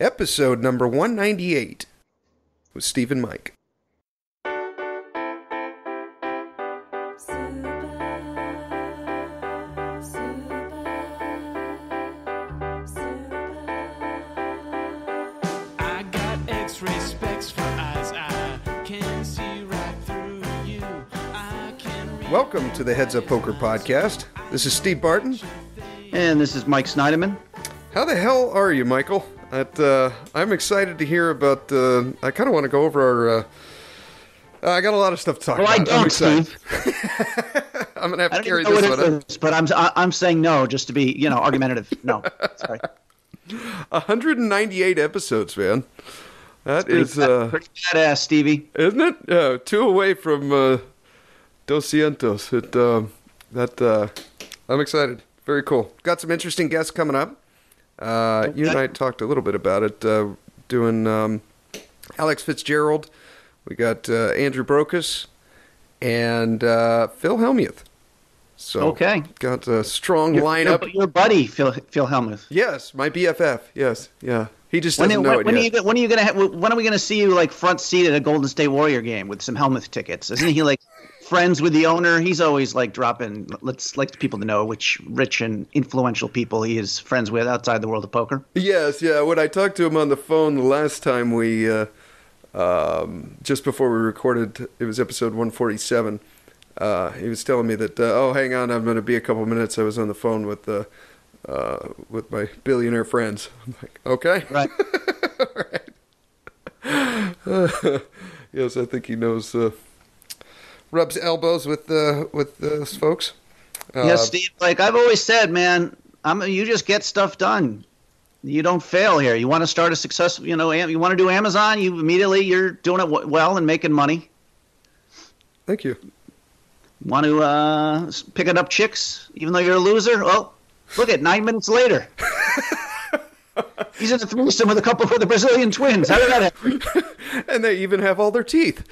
episode number 198 with Steve and Mike. Welcome to the Heads Up Poker Podcast. This is Steve Barton. And this is Mike Snyderman. How the hell are you, Michael? I'm excited to hear about, I kind of want to go over our, I got a lot of stuff to talk about. I don't, Steve. I'm going to have to carry this one up. But I'm saying no, just to be, argumentative. No, sorry. 198 episodes, man. That is pretty badass, Stevie. Isn't it? 2 away from Dos Cientos. I'm excited. Very cool. Got some interesting guests coming up. You and I talked a little bit about it. Doing Alex Fitzgerald. We got Andrew Brokus and Phil Hellmuth. So got a strong lineup. Your buddy, Phil Hellmuth. Yes, my BFF. Yes, yeah. He just doesn't know it yet. When are we gonna see you like front seat at a Golden State Warrior game with some Hellmuth tickets? Isn't he like friends with the owner? He's always like dropping. Let's like people to know which rich and influential people he is friends with outside the world of poker. Yes, yeah. When I talked to him on the phone the last time we, just before we recorded, it was episode 147. He was telling me that, hang on, I'm going to be a couple minutes. I was on the phone with my billionaire friends. I'm like, okay. Right. All right. Yes, I think he knows, rubs elbows with those folks. Yes, Steve, like I've always said, man, you just get stuff done. You don't fail here. You want to start a successful, you want to do Amazon, you're doing it well and making money. Thank you. Want to pick it up chicks, even though you're a loser? Well, look at 9 minutes later. He's in a threesome with a couple of the Brazilian twins. How did that happen? And they even have all their teeth.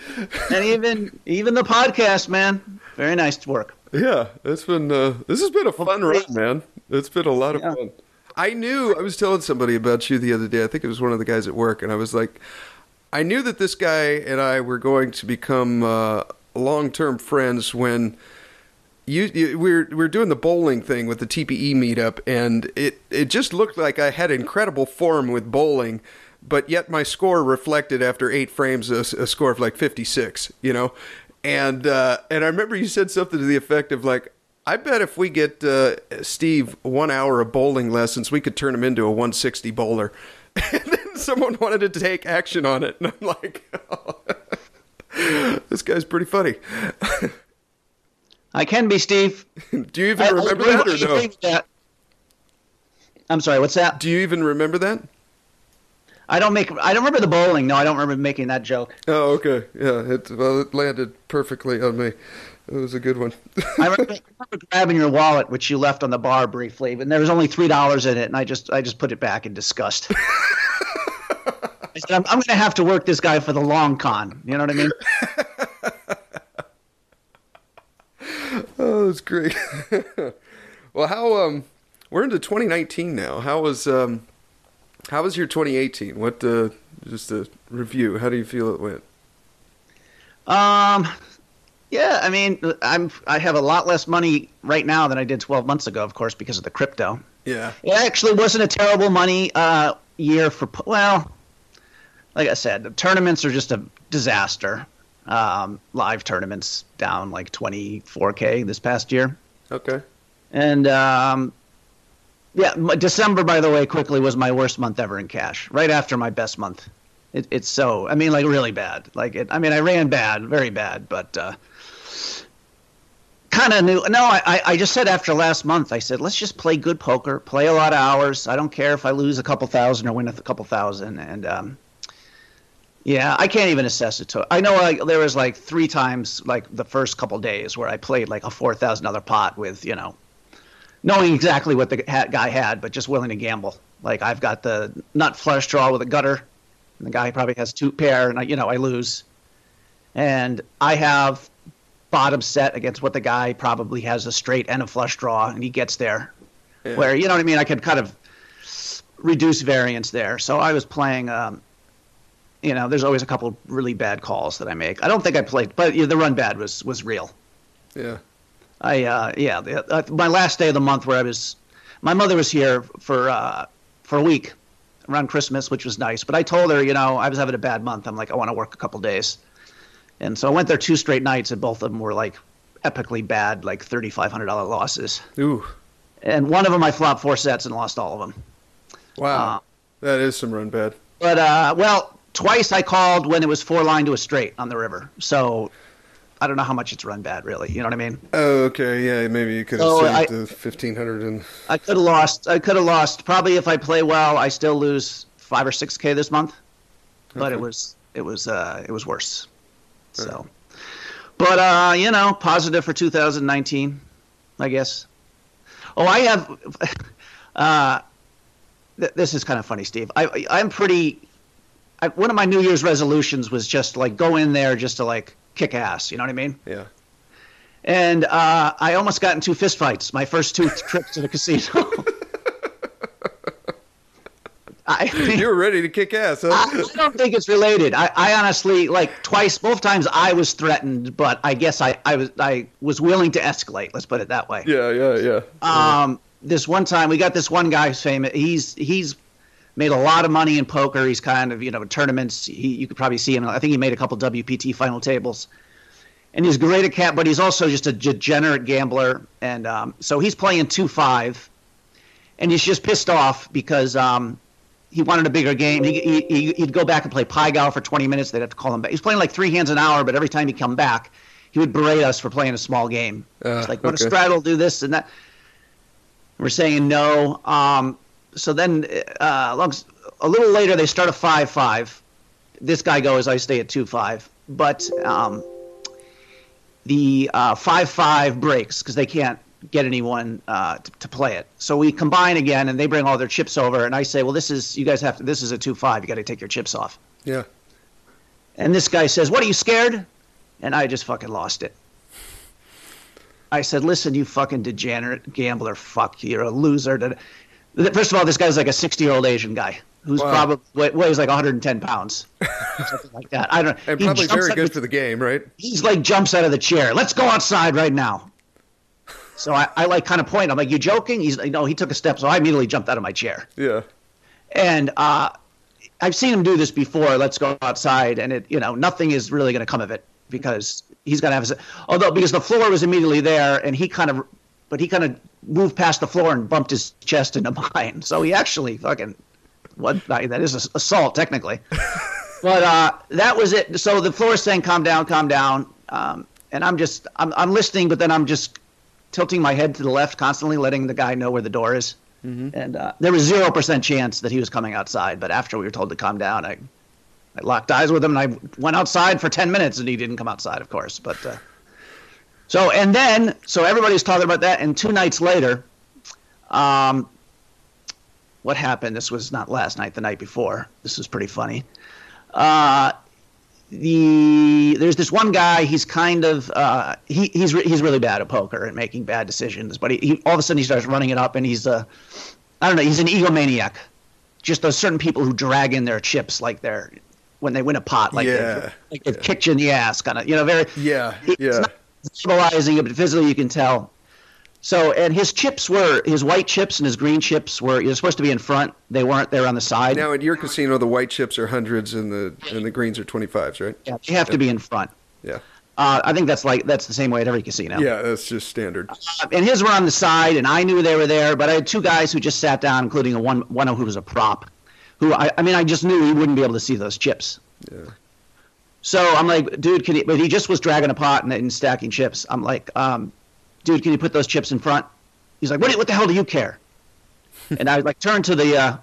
And even the podcast, man. Very nice work. Yeah, this has been a fun run, man. It's been a lot of fun. I was telling somebody about you the other day. I think it was one of the guys at work, and I was like, I knew that this guy and I were going to become long-term friends when we're doing the bowling thing with the TPE meetup, and it just looked like I had incredible form with bowling, but yet my score reflected after 8 frames a score of like 56, and I remember you said something to the effect of like, I bet if we get Steve 1 hour of bowling lessons, we could turn him into a 160 bowler. And then someone wanted to take action on it, and I'm like, this guy's pretty funny. I can be, Steve. Do you even remember that or no? That. I'm sorry, what's that? Do you even remember that? I don't remember the bowling. No, I don't remember making that joke. Oh, okay. Yeah, it landed perfectly on me. It was a good one. I remember grabbing your wallet, which you left on the bar briefly, and there was only $3 in it, and I just put it back in disgust. I said, I'm going to have to work this guy for the long con. You know what I mean? Oh, that's great. Well, we're into 2019 now. How was your 2018? What just a review? How do you feel it went? Yeah, I mean, I have a lot less money right now than I did 12 months ago, of course, because of the crypto. Yeah. It actually wasn't a terrible money year for, well, like I said, the tournaments are just a disaster. Live tournaments down like 24K this past year. Okay. And December, by the way, quickly was my worst month ever in cash. Right after my best month. It's so, I mean, like really bad. I ran bad, very bad, but kind of knew. No, I just said after last month, I said, let's just play good poker, play a lot of hours. I don't care if I lose a couple thousand or win a couple thousand. And yeah, I can't even assess it. I know there was like 3 times like the first couple days where I played like a $4,000 pot with, knowing exactly what the guy had, but just willing to gamble. Like I've got the nut flush draw with a gutter. And the guy probably has 2 pair, and I lose. And I have bottom set against what the guy probably has a straight and a flush draw, and he gets there. Yeah. Where, you know what I mean? I could kind of reduce variance there. So I was playing. There's always a couple really bad calls that I make. I don't think I played, but the run bad was real. Yeah. My last day of the month where my mother was here for a week around Christmas, which was nice. But I told her, I was having a bad month. I'm like, I want to work a couple days. And so I went there 2 straight nights, and both of them were like epically bad, like $3,500 losses. Ooh. And one of them I flopped 4 sets and lost all of them. Wow. That is some run bad. But, twice I called when it was 4-line to a straight on the river. So I don't know how much it's run bad, really. You know what I mean? Oh, okay. Yeah, maybe you could have saved the 1,500 and. I could have lost. Probably if I play well, I still lose 5 or 6K this month. But it was worse. So, but positive for 2019, I guess. Oh, I have. This is kind of funny, Steve. I'm pretty. One of my New Year's resolutions was just like go in there just to like kick ass. You know what I mean? Yeah. And I almost got in 2 fistfights my first 2 trips to the casino. You were ready to kick ass, huh? I don't think it's related. I honestly, like both times I was threatened, but I guess I was willing to escalate. Let's put it that way. Yeah. This one time we got this one guy who's famous. He's made a lot of money in poker. He's kind of tournaments. You could probably see him. I think he made a couple WPT final tables. And he's great at cat, but he's also just a degenerate gambler. And so he's playing 2-5, and he's just pissed off because he wanted a bigger game. He'd go back and play Pai Gow for 20 minutes. They'd have to call him back. He's playing like 3 hands an hour, but every time he'd come back, he would berate us for playing a small game. It's like, what a straddle, do this and that. We're saying no. So then a little later, they start a 5-5. This guy goes, I stay at 2-5. But the 5-5 breaks because they can't get anyone to play it. So we combine again, and they bring all their chips over. And I say, well, this is a 2-5. You got to take your chips off. Yeah. And this guy says, what, are you scared? And I just fucking lost it. I said, listen, you fucking degenerate gambler. Fuck, you're a loser. First of all, this guy's like a 60-year-old Asian guy who's probably weighs like 110 pounds, something like that. I don't know. And probably very good for the game, right? He's like jumps out of the chair. Let's go outside right now. So I like kind of point. I'm like, you joking? He took a step. So I immediately jumped out of my chair. Yeah. And I've seen him do this before. Let's go outside, and nothing is really going to come of it because he's going to have because the floor was immediately there, and he kind of moved past the floor and bumped his chest into mine. So he actually that is assault technically. But that was it. So the floor is saying, calm down. And I'm listening, but then I'm just tilting my head to the left, constantly letting the guy know where the door is. Mm-hmm. And there was 0% chance that he was coming outside. But after we were told to calm down, I locked eyes with him, and I went outside for 10 minutes, and he didn't come outside, of course. But so everybody's talking about that. And 2 nights later, what happened? This was not last night, the night before. This was pretty funny. There's this one guy. He's kind of he's really bad at poker and making bad decisions. But he all of a sudden he starts running it up, and he's I don't know. He's an egomaniac. Just those certain people who drag in their chips like when they win a pot, they've kicked you in the ass, kind of very It's not symbolizing it, but physically you can tell. So, and his white chips and his green chips you're supposed to be in front. They weren't. They were on the side. Now, at your casino, the white chips are hundreds and the greens are 25s, right? Yeah, they have to be in front. Yeah. I think that's the same way at every casino. Yeah, that's just standard. And his were on the side, and I knew they were there, but I had 2 guys who just sat down, including one who was a prop, who I just knew he wouldn't be able to see those chips. Yeah. So I'm like, dude, but he just was dragging a pot and stacking chips. I'm like, dude, can you put those chips in front? He's like, what the hell do you care? And I turned to this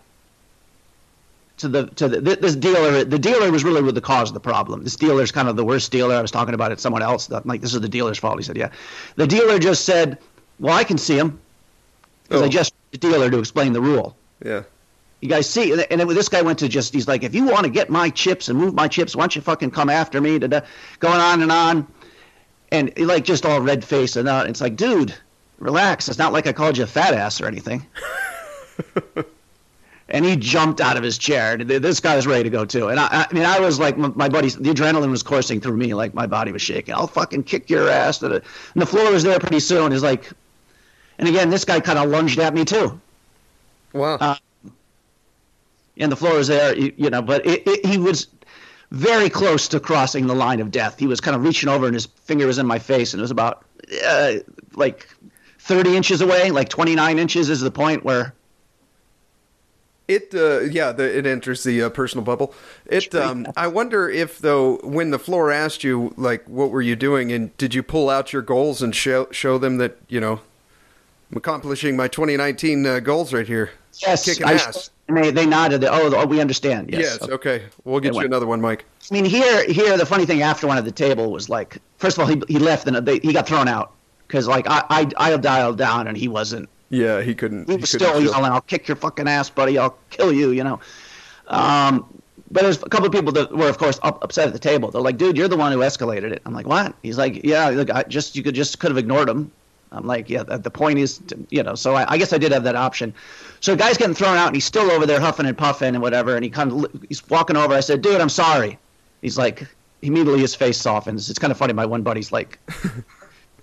dealer. The dealer was really the cause of the problem. This dealer's kind of the worst dealer. I was talking about it to someone else. I'm like, this is the dealer's fault. He said, yeah. The dealer just said, well, I can see him. Because I just the dealer to explain the rule. Yeah. You guys see, and then this guy went to he's like, if you want to get my chips and move my chips, why don't you fucking come after me? Going on and on. And just all red face and it's like, dude, relax. It's not like I called you a fat ass or anything. And he jumped out of his chair. This guy was ready to go too. And I mean, I was like, my buddies, the adrenaline was coursing through me, like my body was shaking. I'll fucking kick your ass. And the floor was there pretty soon. It's like, and again, this guy kind of lunged at me too. Wow. And the floor was there, but he was very close to crossing the line of death. He was kind of reaching over and his finger was in my face, and it was about like 30 inches away, like 29 inches is the point where it enters the personal bubble. I wonder if, though, when the floor asked you, like, what were you doing, and did you pull out your goals and show them that, I'm accomplishing my 2019 goals right here? Yes. Kicking ass. And they nodded. Oh, we understand. Yes. Okay. We'll get you another one, Mike. I mean, here, the funny thing after one at the table was like, first of all, he left and he got thrown out because like I dialed down and he wasn't. Yeah, he couldn't. He was still yelling, "I'll kick your fucking ass, buddy! I'll kill you!" But there's a couple of people that were, of course, upset at the table. They're like, "Dude, you're the one who escalated it." I'm like, "What?" He's like, "Yeah, look, you could have ignored him." I'm like, "Yeah, the point is, So I guess I did have that option. So the guy's getting thrown out, and he's still over there huffing and puffing and whatever. And he's walking over. I said, "Dude, I'm sorry." He's like, immediately his face softens. It's kind of funny. My one buddy's like.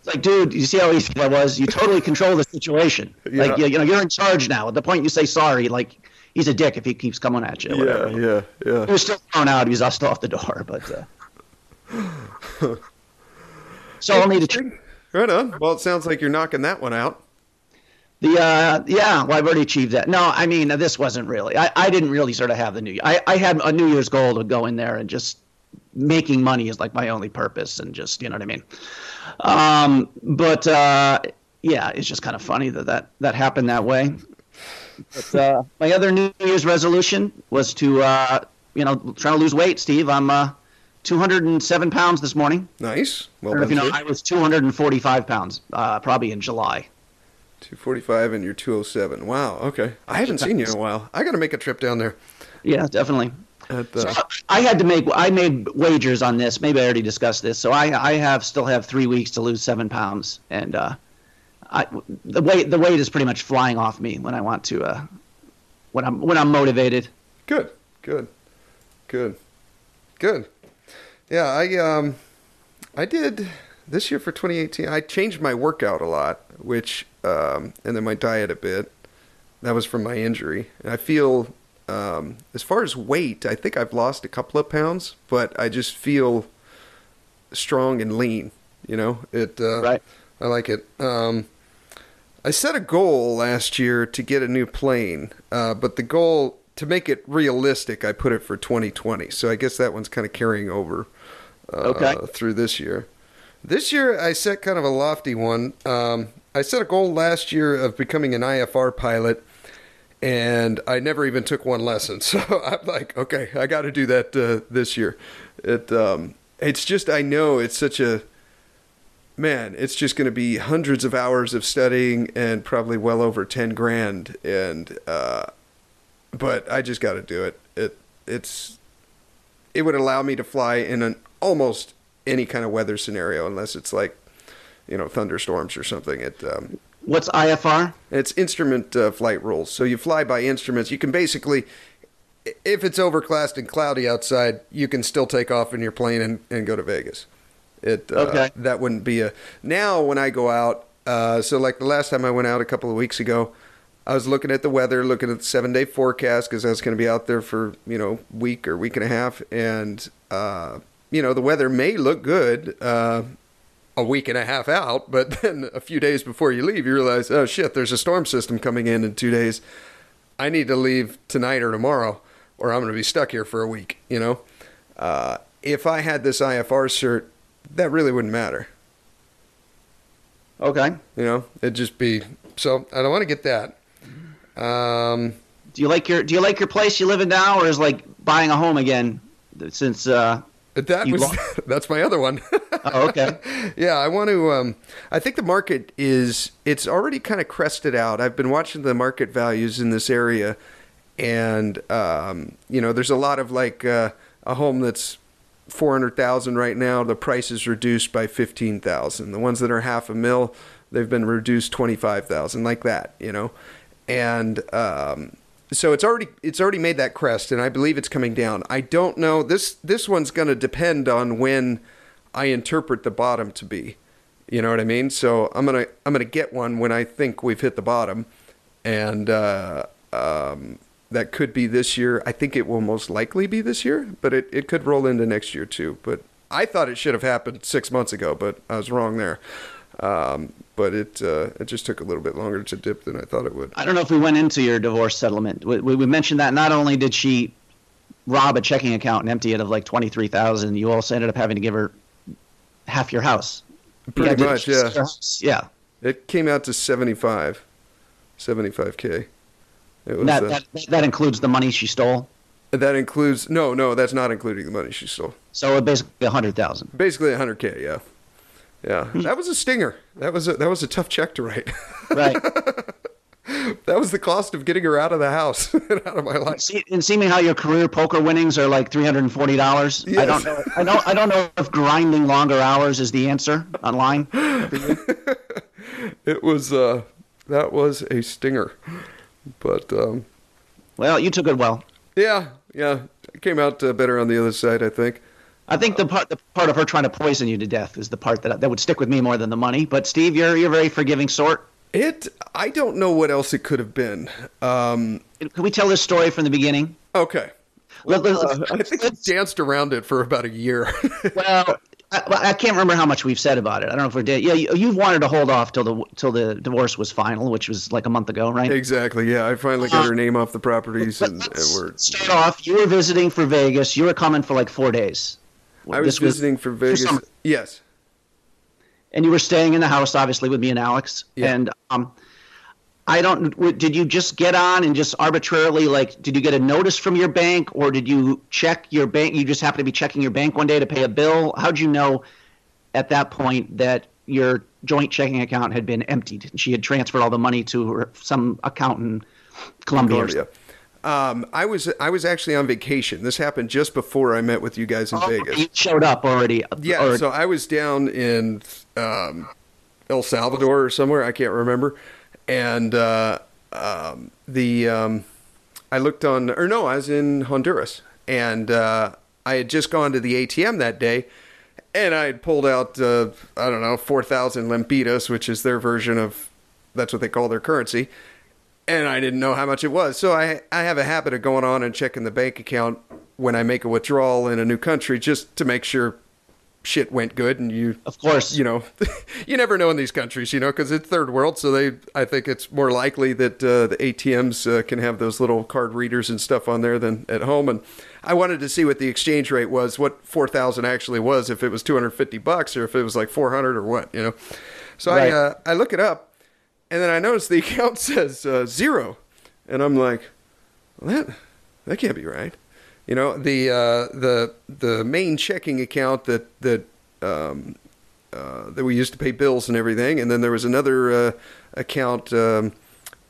It's like, dude, you see how easy that was? You totally control the situation. Yeah. Like, you're in charge now. At the point you say sorry, like, he's a dick if he keeps coming at you. Yeah. He was still thrown out. He was still off the door, but. So I'll need to. Right on. Well, it sounds like you're knocking that one out. Well, I've already achieved that. No, I mean, this wasn't really. I didn't really sort of have the New Year. I had a New Year's goal to go in there and just making money is like my only purpose and just, you know what I mean? It's just kind of funny that happened that way. But my other New Year's resolution was to, trying to lose weight, Steve. I'm 207 pounds this morning. Nice. Well done. I was 245 pounds, probably in July. 245 and you're 207. Wow. Okay. I haven't seen you in a while. I got to make a trip down there. Yeah, definitely. So I made wagers on this. Maybe I already discussed this. So I still have 3 weeks to lose 7 pounds, and the weight is pretty much flying off me when I want to when I'm motivated. Good. Yeah, I did this year for 2018. I changed my workout a lot, which and then my diet a bit. That was from my injury, and I feel. As far as weight, I think I've lost a couple of pounds, but I just feel strong and lean. Right. I like it. I set a goal last year to get a new plane, but the goal, to make it realistic, I put it for 2020. So I guess that one's kind of carrying over through this year. This year, I set kind of a lofty one. I set a goal last year of becoming an IFR pilot. And I never even took one lesson. So I'm like, okay, I got to do that this year. It's just, I know it's such a, man, it's just going to be hundreds of hours of studying and probably well over 10 grand. And, but I just got to do it. It would allow me to fly in an almost any kind of weather scenario, unless it's like, thunderstorms or something. What's IFR? It's instrument flight rules. So you fly by instruments. You can basically, if it's overcast and cloudy outside, you can still take off in your plane and go to Vegas. That wouldn't be now when I go out, so like the last time I went out a couple of weeks ago, I was looking at the weather, looking at the 7-day forecast because I was going to be out there for, week or week and a half. And, the weather may look good, a week and a half out, but then a few days before you leave, you realize, oh shit, there's a storm system coming in 2 days. I need to leave tonight or tomorrow, or I'm going to be stuck here for a week. If I had this IFR cert, that really wouldn't matter. Okay. It'd just be, so I don't want to get that. Do you like your place you live in now, or is like buying a home again since, that's my other one. Oh, okay. Yeah, I want to, I think the market it's already kind of crested out. I've been watching the market values in this area, and, there's a lot of like a home that's $400,000 right now. The price is reduced by $15,000. The ones that are $500,000, they've been reduced $25,000, like that, And So it's already made that crest, and I believe it's coming down. I don't know. This one's going to depend on when I interpret the bottom to be. You know what I mean? So I'm gonna get one when I think we've hit the bottom, and that could be this year. I think it will most likely be this year, but it could roll into next year too. But I thought it should have happened 6 months ago, but I was wrong there. But it just took a little bit longer to dip than I thought it would. I don't know if we went into your divorce settlement. We mentioned that not only did she rob a checking account and empty it of like $23,000, you also ended up having to give her half your house. Pretty much, yeah. Yeah. It came out to $75K. It was, that includes the money she stole. That includes no, that's not including the money she stole. So basically $100,000. Basically $100K, yeah. Yeah, that was a stinger. That was a tough check to write. Right. That was the cost of getting her out of the house and out of my life. And seeing how your career poker winnings are like $340. Yes. I don't know if grinding longer hours is the answer online. It was that was a stinger, but well, you took it well. Yeah, it came out better on the other side, I think. I think the part of her trying to poison you to death is the part that would stick with me more than the money. But Steve, you're a very forgiving sort. I don't know what else it could have been. Can we tell this story from the beginning? Okay. Well, I think we danced around it for about a year. Well, I can't remember how much we've said about it. I don't know if we did. Yeah, you've wanted to hold off till the divorce was final, which was like a month ago, right? Exactly. Yeah, I finally got her name off the properties, and we're start off. You were visiting for Vegas. You were coming for like 4 days. I was visiting for Vegas. Yes. And you were staying in the house, obviously, with me and Alex. Yeah. And did you just get on and just arbitrarily, like, did you get a notice from your bank, or did you check your bank? You just happened to be checking your bank one day to pay a bill. How'd you know at that point that your joint checking account had been emptied? She had transferred all the money to some account in Colombia. I was actually on vacation. This happened just before I met with you guys in Vegas. You showed up already. Yeah, so I was down in El Salvador or somewhere, I can't remember. And I looked on, or no, I was in Honduras. And I had just gone to the ATM that day, and I had pulled out, 4,000 lempiras, which is their version of, that's what they call their currency. And I didn't know how much it was. So I have a habit of going on and checking the bank account when I make a withdrawal in a new country, just to make sure shit went good. And you, of course, you never know in these countries, because it's third world. So I think it's more likely that the ATMs can have those little card readers and stuff on there than at home. And I wanted to see what the exchange rate was, what 4,000 actually was, if it was $250 or if it was like 400 or what, So right. I look it up. And then I noticed the account says 0, and I'm like, well, that can't be right. The main checking account that we used to pay bills and everything, and then there was another account,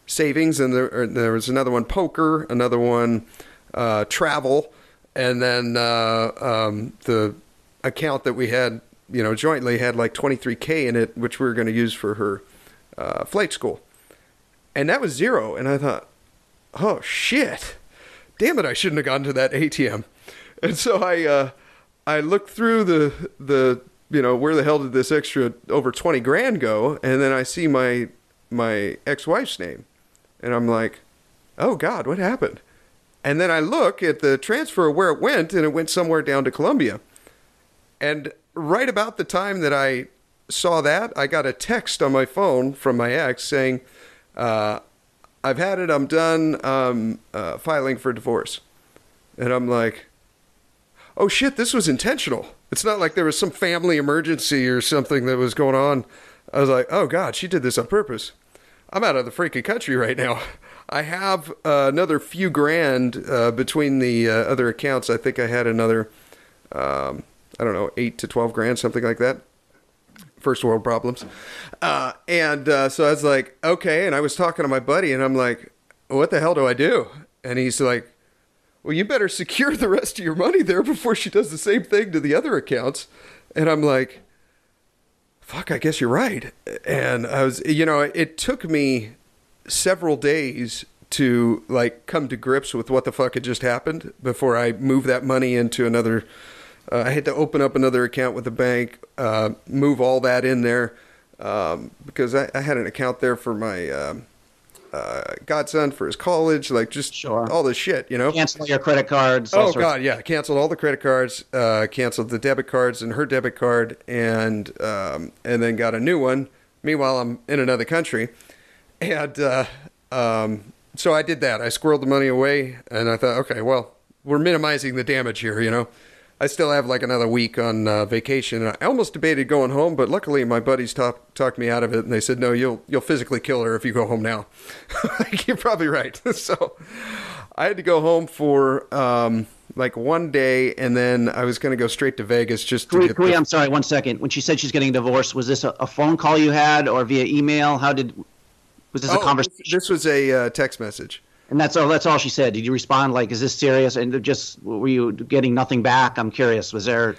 savings, and there was another one, poker, another one, travel, and then the account that we had, jointly had like $23K in it, which we were going to use for her flight school. And that was 0. And I thought, oh shit, damn it, I shouldn't have gone to that ATM. And so I looked through the where the hell did this extra over 20 grand go? And then I see my ex-wife's name, and I'm like, oh God, what happened? And then I look at the transfer where it went, and it went somewhere down to Colombia. And right about the time that I saw that, I got a text on my phone from my ex saying, I've had it, I'm done, filing for divorce. And I'm like, oh shit, this was intentional. It's not like there was some family emergency or something that was going on. I was like, oh God, she did this on purpose. I'm out of the freaking country right now. I have another few grand between the other accounts. I think I had another, 8 to 12 grand, something like that. First world problems. So I was like, okay. And I was talking to my buddy, and I'm like, what the hell do I do? And he's like, well, you better secure the rest of your money there before she does the same thing to the other accounts. And I'm like, fuck, I guess you're right. And I was, it took me several days to like come to grips with what the fuck had just happened before I moved that money into another. I had to open up another account with the bank, move all that in there, because I had an account there for my godson for his college, like just all this shit, you know. Cancel your credit cards. Oh God, yeah, canceled all the credit cards, canceled the debit cards and her debit card, and then got a new one. Meanwhile, I'm in another country, and so I did that. I squirreled the money away, and I thought, okay, well, we're minimizing the damage here, you know. I still have like another week on vacation. I almost debated going home, but luckily my buddies talked me out of it, and they said, "No, you'll physically kill her if you go home now." Like, you're probably right. So I had to go home for like one day, and then I was going to go straight to Vegas just to get. I'm sorry, 1 second. When she said she's getting divorced, was this a phone call you had or via email? Was this a conversation? This was a text message. And that's all she said. Did you respond like, "Is this serious?" And just were you getting nothing back? I'm curious. Was there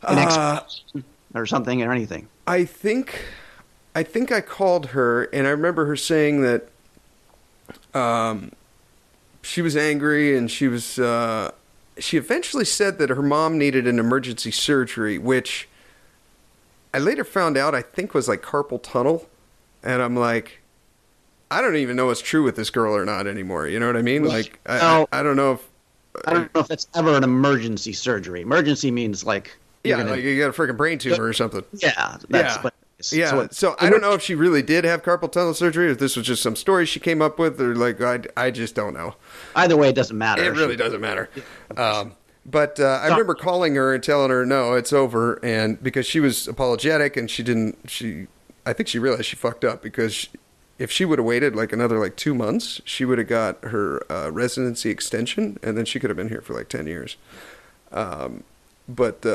an explanation or something or anything? I think I called her, and I remember her saying that she was angry, and she eventually said that her mom needed an emergency surgery, which I later found out I think was like carpal tunnel, and I'm like, I don't even know what's true with this girl or not anymore. You know what I mean? Like, I don't know if... I don't know if that's ever an emergency surgery. Emergency means like... like you got a freaking brain tumor or something. Yeah. So I don't know if she really did have carpal tunnel surgery, or if this was just some story she came up with, or like, I just don't know. Either way, it doesn't matter. It really doesn't matter. But I remember calling her and telling her, no, it's over. And because she was apologetic, and I think she realized she fucked up, because if she would have waited like another like 2 months, she would have got her residency extension, and then she could have been here for like 10 years. But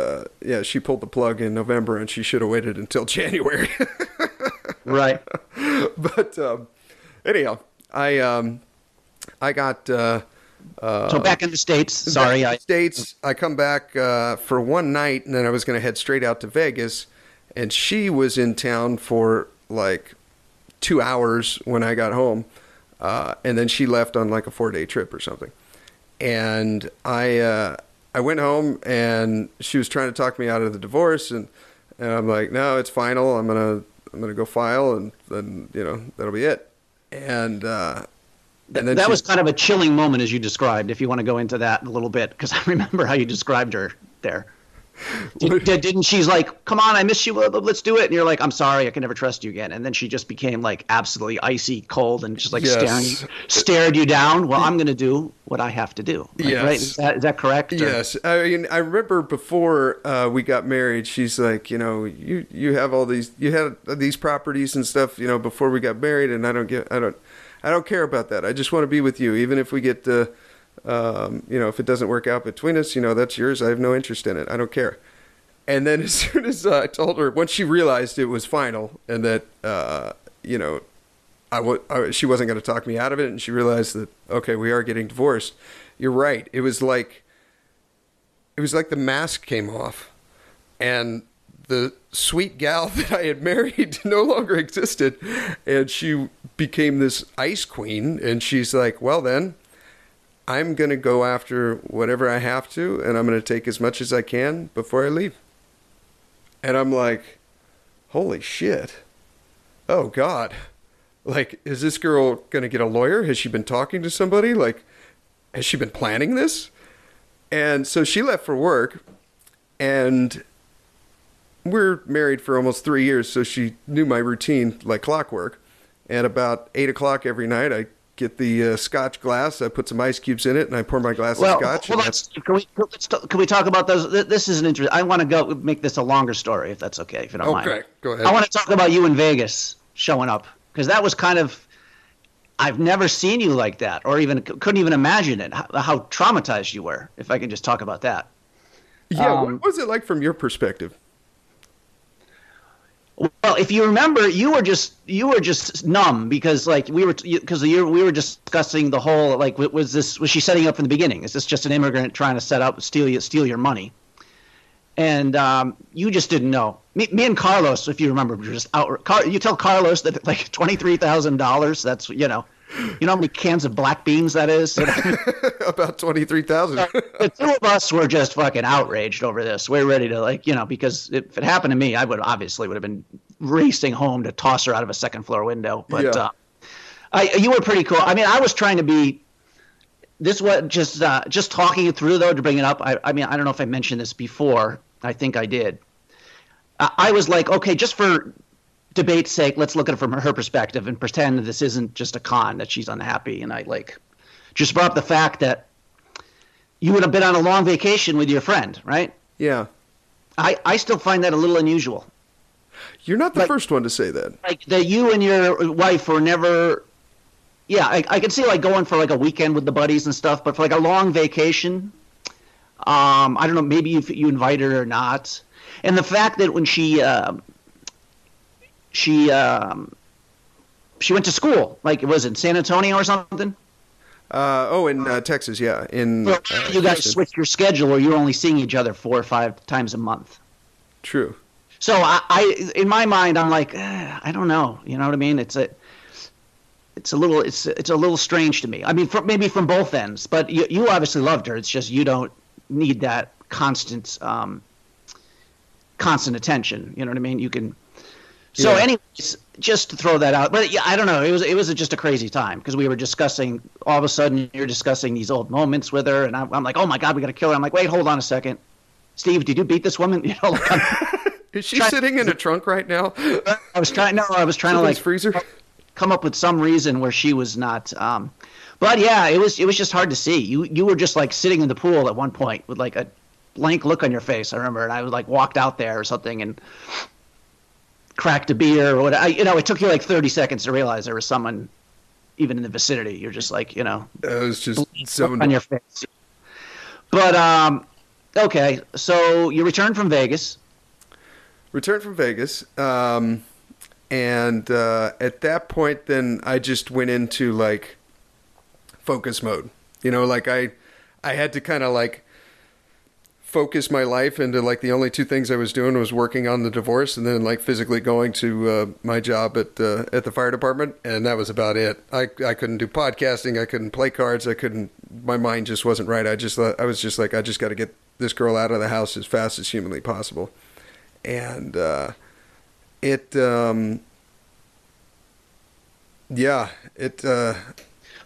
she pulled the plug in November, and she should have waited until January. Right. But anyhow, I got so back in the States. Sorry, I come back for one night, and then I was going to head straight out to Vegas, and she was in town for like 2 hours when I got home, and then she left on like a 4-day trip or something. And I went home, and she was trying to talk me out of the divorce, and I'm like, no, it's final. I'm gonna go file, and then that'll be it. And then that was kind of a chilling moment, as you described. If you want to go into that a little bit, because I remember how you described her there. Didn't she's like, "Come on, I miss you, let's do it," and you're like, "I'm sorry, I can never trust you again," and then she just became like absolutely icy cold and just like stared you down. Well, I'm going to do what I have to do. Like, right? Is that correct? Yes. I mean, I remember before we got married, she's like, you have all these, you had these properties and stuff, before we got married, and I don't care about that. I just want to be with you, even if we get if it doesn't work out between us, that's yours. I have no interest in it. I don't care. And then as soon as I told her, once she realized it was final, and that, she wasn't going to talk me out of it, and she realized that, okay, we are getting divorced. You're right. It was like the mask came off, and the sweet gal that I had married no longer existed, and she became this ice queen. And she's like, well, then I'm going to go after whatever I have to, and I'm going to take as much as I can before I leave. And I'm like, holy shit. Oh, God. Like, is this girl going to get a lawyer? Has she been talking to somebody? Like, has she been planning this? And so she left for work, and we're married for almost 3 years, so she knew my routine like clockwork. And about 8 o'clock every night, I get the scotch glass, I put some ice cubes in it, and I pour my glass of scotch. Well, can we talk about those? This is an interesting. I want to make this a longer story, if that's okay, if you don't mind. Okay, go ahead. I want to talk about you in Vegas showing up, because that was kind of, I've never seen you like that, or even couldn't even imagine it, how traumatized you were, if I can just talk about that. Yeah, what was it like from your perspective? Well, if you remember, you were just numb, because like we were discussing the whole, like, was she setting up from the beginning? Is this just an immigrant trying to steal your money? And you just didn't know. Me and Carlos, if you remember, were just out. You tell Carlos that like $23,000. That's You know how many cans of black beans that is? About 23,000. The two of us were just fucking outraged over this. We're ready to because if it happened to me, I would have been racing home to toss her out of a second floor window. But you were pretty cool. I mean, I was trying to be. This was just talking it through though to bring it up. I mean, I don't know if I mentioned this before. I think I did. I was like, okay, just for debate's sake, let's look at it from her perspective and pretend that this isn't just a con, that she's unhappy. And I just brought up the fact that you would have been on a long vacation with your friend, right? Yeah. I still find that a little unusual. You're not the first one to say that. Like that you and your wife were never. Yeah, I can see going for a weekend with the buddies and stuff, but for a long vacation, I don't know, maybe you invited her or not. And the fact that when she went to school, it was in San Antonio or something. In Texas, yeah. You guys switched your schedule, or you're only seeing each other 4 or 5 times a month. True. So I in my mind, I'm like, I don't know. You know what I mean? It's a little strange to me. I mean, maybe from both ends, but you obviously loved her. It's just you don't need that constant attention. You know what I mean? You can. So, anyways, just to throw that out, but yeah, I don't know. It was just a crazy time because we were discussing. All of a sudden, you're discussing these old moments with her, and I'm like, oh my god, we got to kill her. I'm like, wait, hold on a second, Steve, did you beat this woman? You know, is she sitting in a trunk right now? I was trying to freezer. Come up with some reason where she was not. But yeah, it was just hard to see. You were just sitting in the pool at one point with a blank look on your face. I remember, and I was walked out there or something and cracked a beer or whatever. It took you 30 seconds to realize there was someone even in the vicinity. You're just it was just so on your face. But okay, so you returned from Vegas. And at that point, then I just went into focus mode. I had to kind of focus my life into the only two things I was doing was working on the divorce and then physically going to my job at the fire department, and that was about it. I couldn't do podcasting, I couldn't play cards, my mind just wasn't right. I was just I just got to get this girl out of the house as fast as humanly possible, and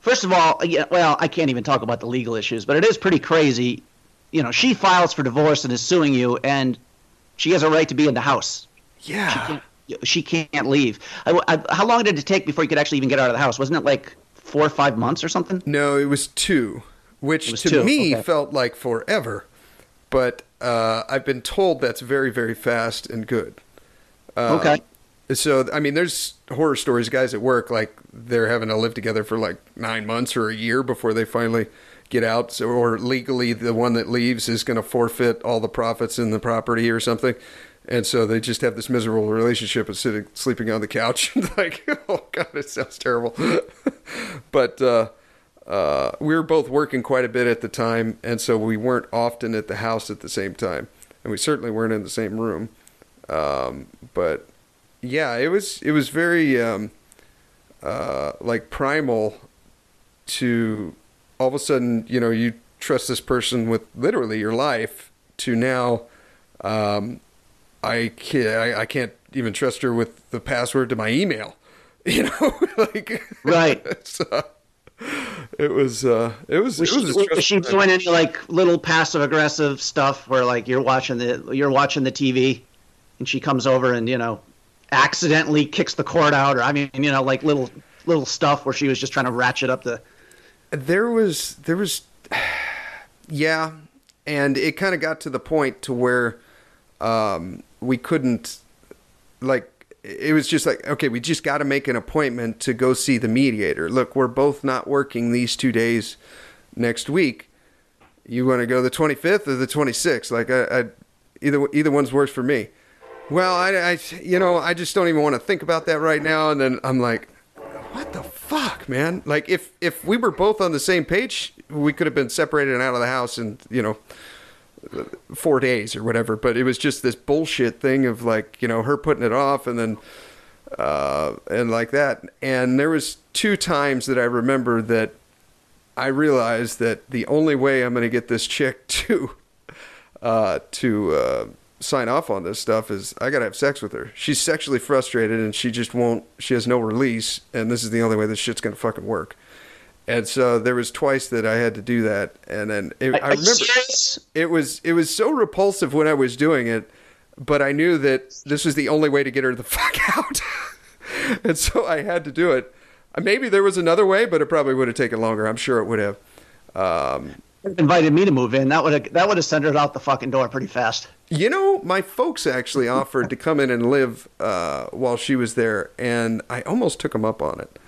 First of all, I can't even talk about the legal issues, but it is pretty crazy. She files for divorce and is suing you, and she has a right to be in the house. Yeah. She can't leave. How long did it take before you could actually even get out of the house? Wasn't it 4 or 5 months or something? No, it was 2, which to me felt like forever. But I've been told that's very, very fast and good. Okay. So, I mean, there's horror stories, guys at work, they're having to live together for 9 months or a year before they finally get out. So, or legally, the one that leaves is going to forfeit all the profits in the property or something. And so they just have this miserable relationship of sleeping on the couch. Oh, God, it sounds terrible. But we were both working quite a bit at the time, and so we weren't often at the house at the same time. And we certainly weren't in the same room. But yeah, it was very primal to all of a sudden, you trust this person with literally your life to now, I can't even trust her with the password to my email, right. So it was was she doing any little passive aggressive stuff where you're watching the TV and she comes over and accidentally kicks the cord out, or little stuff where she was just trying to ratchet up the. There was yeah, and it kind of got to the point to where we couldn't it was just okay, we just got to make an appointment to go see the mediator. Look, we're both not working these 2 days next week. You want to go the 25th or the 26th? Either one's works for me. Well, I just don't even want to think about that right now. And then I'm like, what the fuck, man? If we were both on the same page, we could have been separated and out of the house in 4 days or whatever. But it was just this bullshit thing of her putting it off, and then and like that. And there was 2 times that I remember that I realized that the only way I'm going to get this chick to sign off on this stuff is I got to have sex with her. She's sexually frustrated and she just won't, she has no release. And this is the only way this shit's going to fucking work. And so there was twice that I had to do that. And then I remember it was so repulsive when I was doing it, but I knew that this was the only way to get her the fuck out. And so I had to do it. Maybe there was another way, but it probably would have taken longer. I'm sure it would have. Invited me to move in. That would have sent her out the fucking door pretty fast. You know, my folks actually offered to come in and live while she was there, and I almost took them up on it.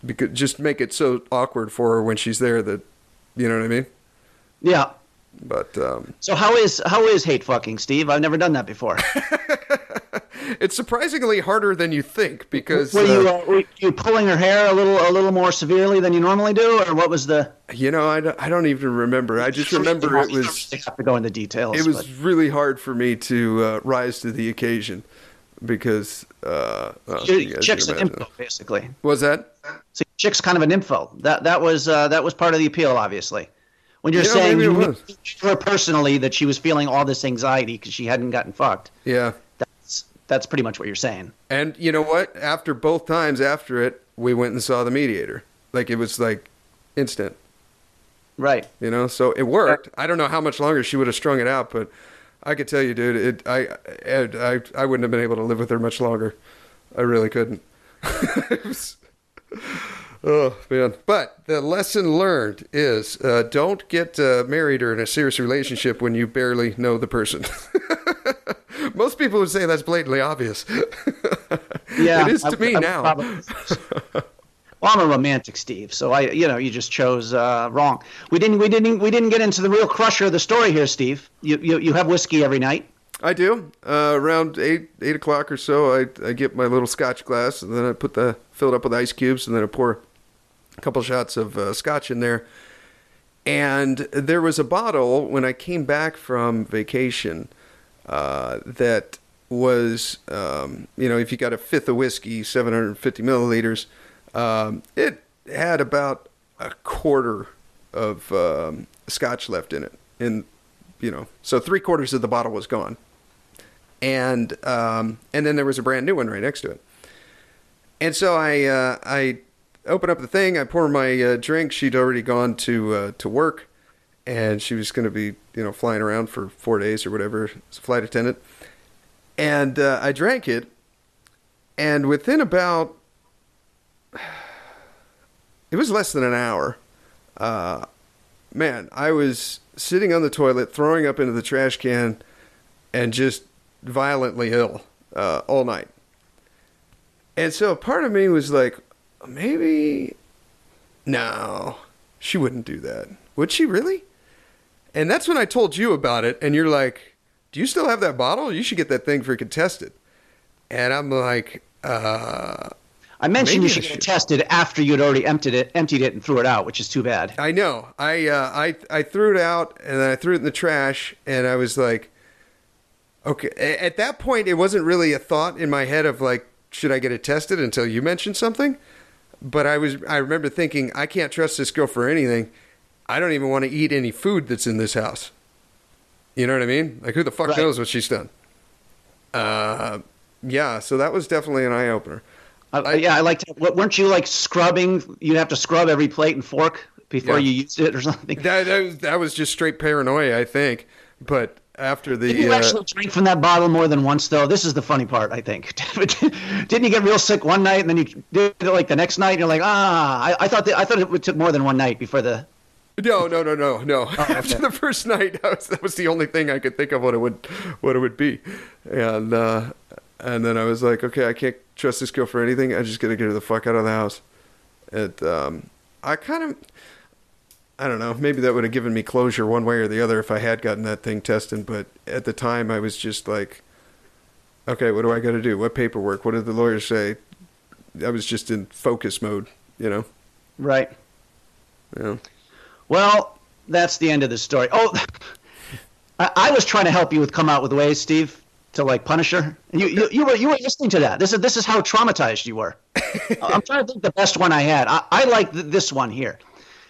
Because just make it so awkward for her when she's there that, you know what I mean? Yeah. But so how is hate fucking, Steve? I've never done that before. It's surprisingly harder than you think because were you pulling her hair a little more severely than you normally do, or what was the? You know, I don't even remember. I just remember it was. I have to go into details. It was really hard for me to rise to the occasion because chick's an info, basically. Was that? So chick's kind of an info. That was part of the appeal, obviously. When you're saying you knew her personally that she was feeling all this anxiety because she hadn't gotten fucked. Yeah. That's pretty much what you're saying. And you know what? After both times after it, we went and saw the mediator. Like it was like instant. Right. You know, so it worked. I don't know how much longer she would have strung it out, but I could tell you, dude, I wouldn't have been able to live with her much longer. I really couldn't. Oh, man. But the lesson learned is don't get married or in a serious relationship when you barely know the person. Most people would say that's blatantly obvious. Yeah, it is to me now. Well, I'm a romantic, Steve. So you just chose wrong. We didn't get into the real crusher of the story here, Steve. You have whiskey every night. I do. Around 8 o'clock or so, I get my little scotch glass, and then I fill it up with ice cubes, and then I pour a couple shots of scotch in there. And there was a bottle when I came back from vacation that was, if you got a fifth of whiskey, 750 milliliters, it had about a quarter of scotch left in it. So 3/4 of the bottle was gone. And then there was a brand new one right next to it. And so I open up the thing, I pour my drink. She'd already gone to work, and she was going to be, flying around for 4 days or whatever as a flight attendant. And I drank it, and within about, it was less than an hour, man, I was sitting on the toilet, throwing up into the trash can, and just violently ill all night. And so part of me was like, maybe, no, she wouldn't do that. Would she really? And that's when I told you about it, and you're like, do you still have that bottle? You should get that thing freaking tested. And I'm like, I mentioned you should get it tested after you'd already emptied it and threw it out, which is too bad. I know. I threw it out, and then I threw it in the trash, and I was like, okay. At that point, it wasn't really a thought in my head of like, should I get it tested until you mentioned something? But I remember thinking, I can't trust this girl for anything. I don't even want to eat any food that's in this house. You know what I mean? Like, who the fuck knows what she's done? Yeah, so that was definitely an eye-opener. I like to, weren't you like scrubbing? You'd have to scrub every plate and fork before you used it or something? That was just straight paranoia, I think. But after the... Did you actually drink from that bottle more than once, though? This is the funny part, I think. Didn't you get real sick one night, and then you did it like the next night, and you're like, I thought it took more than one night before the... No. Oh, After the first night, that was the only thing I could think of what it would be. And then I was like, okay, I can't trust this girl for anything. I just got to get her the fuck out of the house. And I don't know, maybe that would have given me closure one way or the other if I had gotten that thing tested. But at the time, I was just like, okay, what do I got to do? What paperwork? What did the lawyer say? I was just in focus mode, Right. Yeah. Well, that's the end of the story. Oh, I was trying to help you come out with ways, Steve, to like punish her? You were listening to that. This is how traumatized you were. I'm trying to think the best one I had. I like this one here,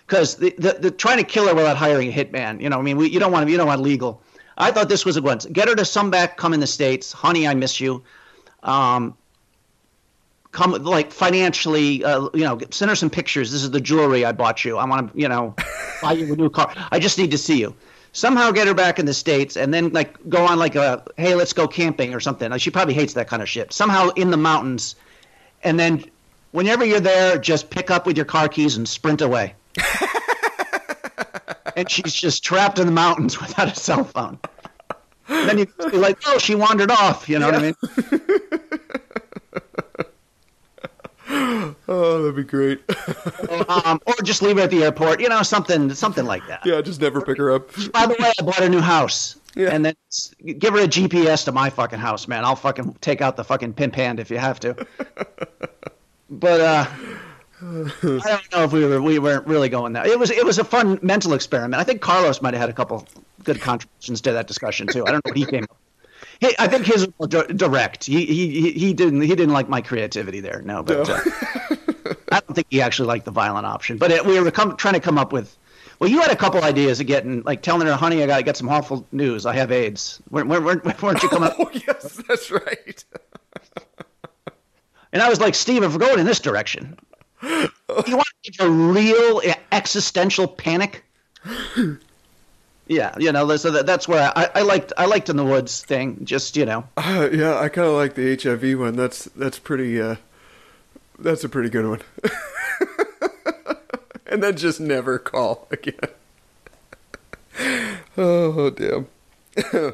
because the trying to kill her without hiring a hitman. You know, I mean, you don't want legal. I thought this was a good one. Get her to come back, come in the States, honey, I miss you. Come like financially, send her some pictures. This is the jewelry I bought you. I want to, buy you a new car. I just need to see you. Somehow get her back in the States, and then like go on like a, hey, let's go camping or something. Like, she probably hates that kind of shit. Somehow in the mountains, and then whenever you're there, just pick up with your car keys and sprint away. And she's just trapped in the mountains without a cell phone. And then you can be like, oh, she wandered off. You know what I mean? Oh, that'd be great. Or just leave her at the airport, something like that. Yeah, just never pick her up. By the way, I bought a new house. Yeah. And then give her a GPS to my fucking house, man. I'll fucking take out the fucking pimp hand if you have to. But I don't know if we weren't really going there. It was a fun mental experiment. I think Carlos might have had a couple good contributions to that discussion too. I don't know what he came up. I think his was direct. He didn't like my creativity there. No, but I don't think he actually liked the violent option. But we were trying to come up with. Well, you had a couple ideas of getting, like, telling her, honey, I got to get some awful news. I have AIDS. Weren't you coming up? Oh, yes, that's right. And I was like, Steve, if we're going in this direction, you want to get a real existential panic? Yeah, so that's where I liked In the Woods thing. Just, Yeah, I kind of like the HIV one. That's pretty. That's a pretty good one. And then just never call again. Oh, damn. Then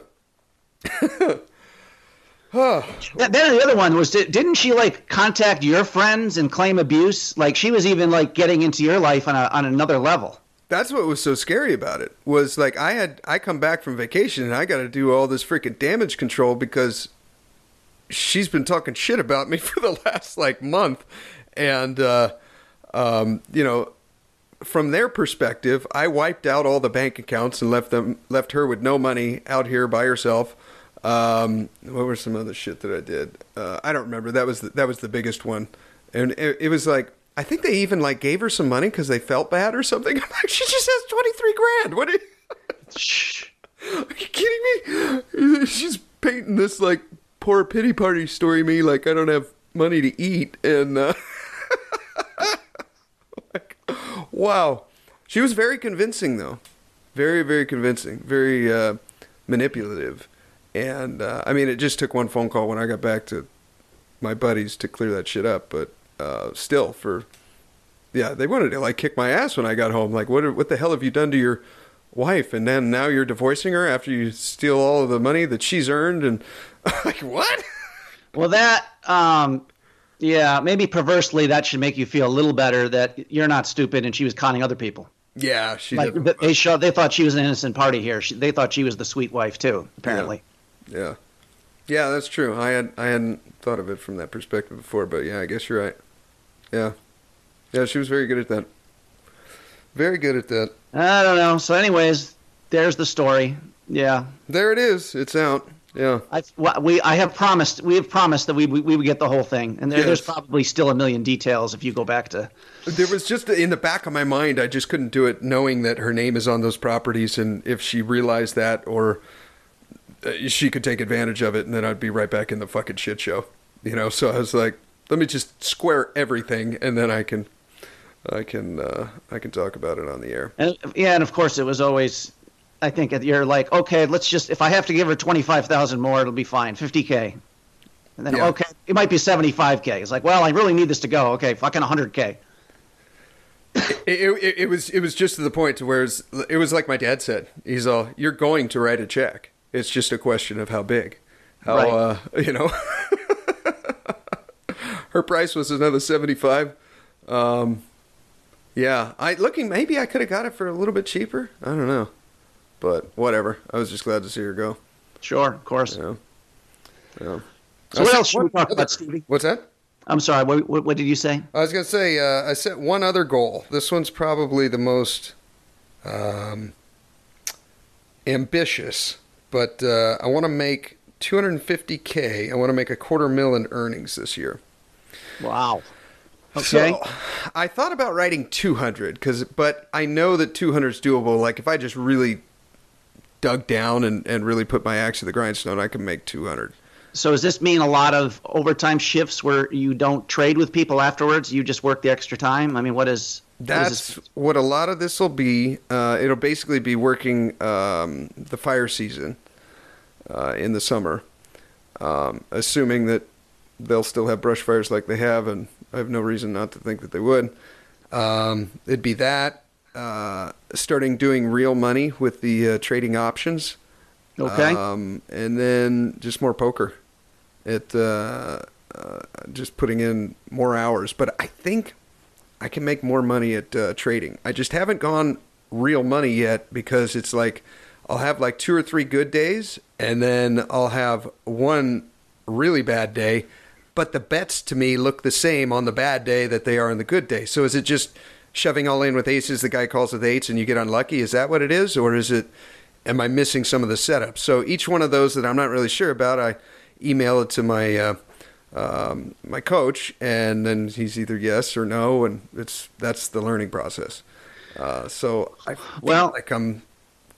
the other one was, didn't she like contact your friends and claim abuse? Like, she was even like getting into your life on another level. That's what was so scary about it, was like I come back from vacation and I got to do all this freaking damage control because she's been talking shit about me for the last like month. And, from their perspective, I wiped out all the bank accounts and left her with no money out here by herself. What were some other shit that I did? I don't remember. That was the biggest one. And it was like, I think they even like gave her some money because they felt bad or something. I'm like, she just has 23 grand. What are you kidding me? She's painting this like poor pity party story me like I don't have money to eat. And like, wow. She was very convincing though. Very, very convincing. Very manipulative. And I mean, it just took one phone call when I got back to my buddies to clear that shit up. But still, they wanted to like kick my ass when I got home. Like, what the hell have you done to your wife? And then now you're divorcing her after you steal all of the money that she's earned. And like, what? Well, that, maybe perversely that should make you feel a little better that you're not stupid and she was conning other people. Yeah, she like did. They thought she was an innocent party here. They thought she was the sweet wife too, apparently. Yeah, that's true. I hadn't thought of it from that perspective before, but yeah, I guess you're right. Yeah, she was very good at that. Very good at that. I don't know. So, anyways, there's the story. Yeah, there it is. It's out. Yeah, we have promised that we would get the whole thing, and there's probably still a million details if you go back to. There was just in the back of my mind, I just couldn't do it, knowing that her name is on those properties, and if she realized that, or she could take advantage of it, and then I'd be right back in the fucking shit show, So I was like, let me just square everything, and then I can talk about it on the air. And of course, it was always. I think you're like, okay, let's just, if I have to give her 25,000 more, it'll be fine. 50K. And then, okay, it might be 75K. It's like, well, I really need this to go. Okay, fucking 100K. It was just to the point to where it was like my dad said. He's all, you're going to write a check. It's just a question of how big. How, right. Her price was another 75. Maybe I could have got it for a little bit cheaper. I don't know. But whatever. I was just glad to see her go. Sure, of course. Yeah. So what else should we talk about, Stevie? What's that? I'm sorry. What did you say? I was going to say, I set one other goal. This one's probably the most ambitious. But I want to make 250K. I want to make $250,000 in earnings this year. Wow. Okay. So I thought about writing 200, but I know that 200 is doable. Like if I just really dug down and really put my axe to the grindstone, I can make 200. So does this mean a lot of overtime shifts where you don't trade with people afterwards? You just work the extra time? I mean, That's what a lot of this will be. It'll basically be working the fire season in the summer, assuming that they'll still have brush fires like they have, and I have no reason not to think that they would. It'd be that, starting doing real money with the trading options. Okay. And then just more poker. Just putting in more hours. But I think I can make more money at trading. I just haven't gone real money yet because it's like I'll have like 2 or 3 good days and then I'll have one really bad day. But the bets to me look the same on the bad day that they are on the good day. So is it just shoving all in with aces, the guy calls with eights and you get unlucky? Is that what it is? Or am I missing some of the setups? So each one of those that I'm not really sure about, I email it to my my coach, and then he's either yes or no, and that's the learning process. So I feel like I'm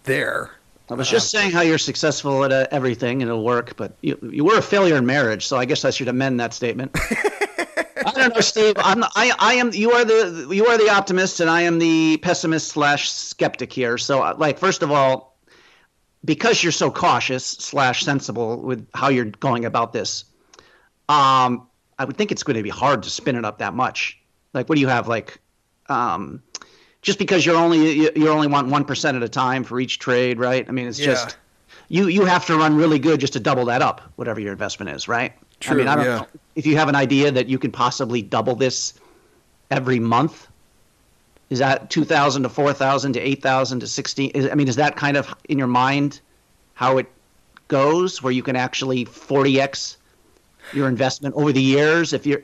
there. I was just saying how you're successful at everything and it'll work, but you were a failure in marriage, so I guess I should amend that statement. I don't know, Steve. You are the optimist, and I am the pessimist / skeptic here. So, like, first of all, because you're so cautious / sensible with how you're going about this, I would think it's going to be hard to spin it up that much. Like, what do you have? Like, just because you only want 1% at a time for each trade, right? I mean, it's just you have to run really good just to double that up, whatever your investment is, right? True, I mean, I don't know if you have an idea that you can possibly double this every month. Is that 2,000 to 4,000 to 8,000 to 16? I mean, is that kind of in your mind how it goes, where you can actually 40x your investment over the years if you're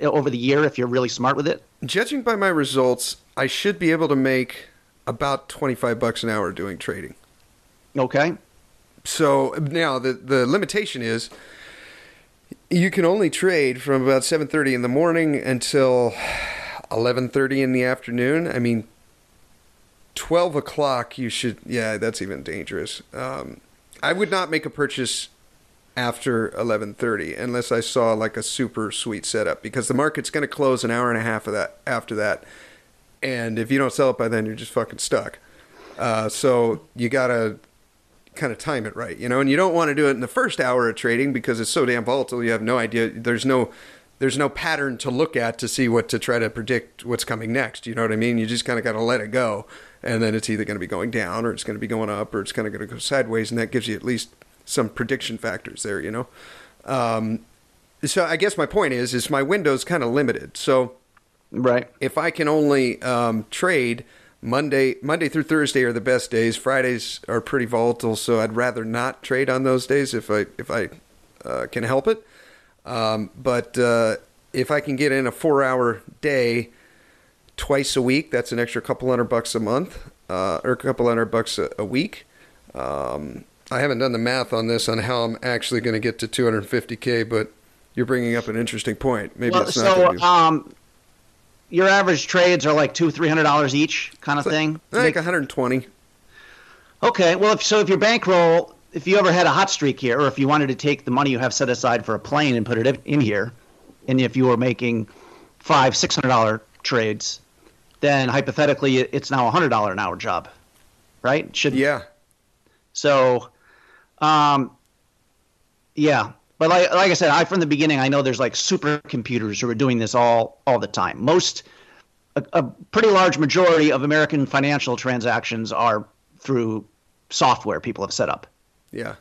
really smart with it? Judging by my results, I should be able to make about $25 an hour doing trading. Okay. So now the limitation is you can only trade from about 7:30 in the morning until 11:30 in the afternoon. I mean, 12 o'clock you should, that's even dangerous. I would not make a purchase after 11:30 unless I saw like a super sweet setup, because the market's going to close an hour and a half of that after that. And if you don't sell it by then, you're just fucking stuck. So you got to kind of time it right, and you don't want to do it in the first hour of trading because it's so damn volatile. You have no idea. There's no pattern to look at to see what to try to predict what's coming next. You know what I mean? You just kind of got to let it go. And then it's either going to be going down or it's going to be going up or it's kind of going to go sideways. And that gives you at least some prediction factors there, So I guess my point is my window's kind of limited. So right, if I can only trade Monday through Thursday are the best days. Fridays are pretty volatile, so I'd rather not trade on those days if I can help it. But if I can get in a 4-hour day twice a week, that's an extra couple $100 a month, or a couple $100 a week. I haven't done the math on this on how I'm actually going to get to 250K, but you're bringing up an interesting point. Maybe it's not going to be. Your average trades are like $200-300 each, kind of thing. Like 120. Okay, well, if your bankroll, if you ever had a hot streak here, or if you wanted to take the money you have set aside for a plane and put it in here, and if you were making $500-600 trades, then hypothetically it's now a $100 an hour job, right? Yeah. So, yeah. But like I said, from the beginning, I know there's like supercomputers who are doing this all the time. A pretty large majority of American financial transactions are through software people have set up. Yeah.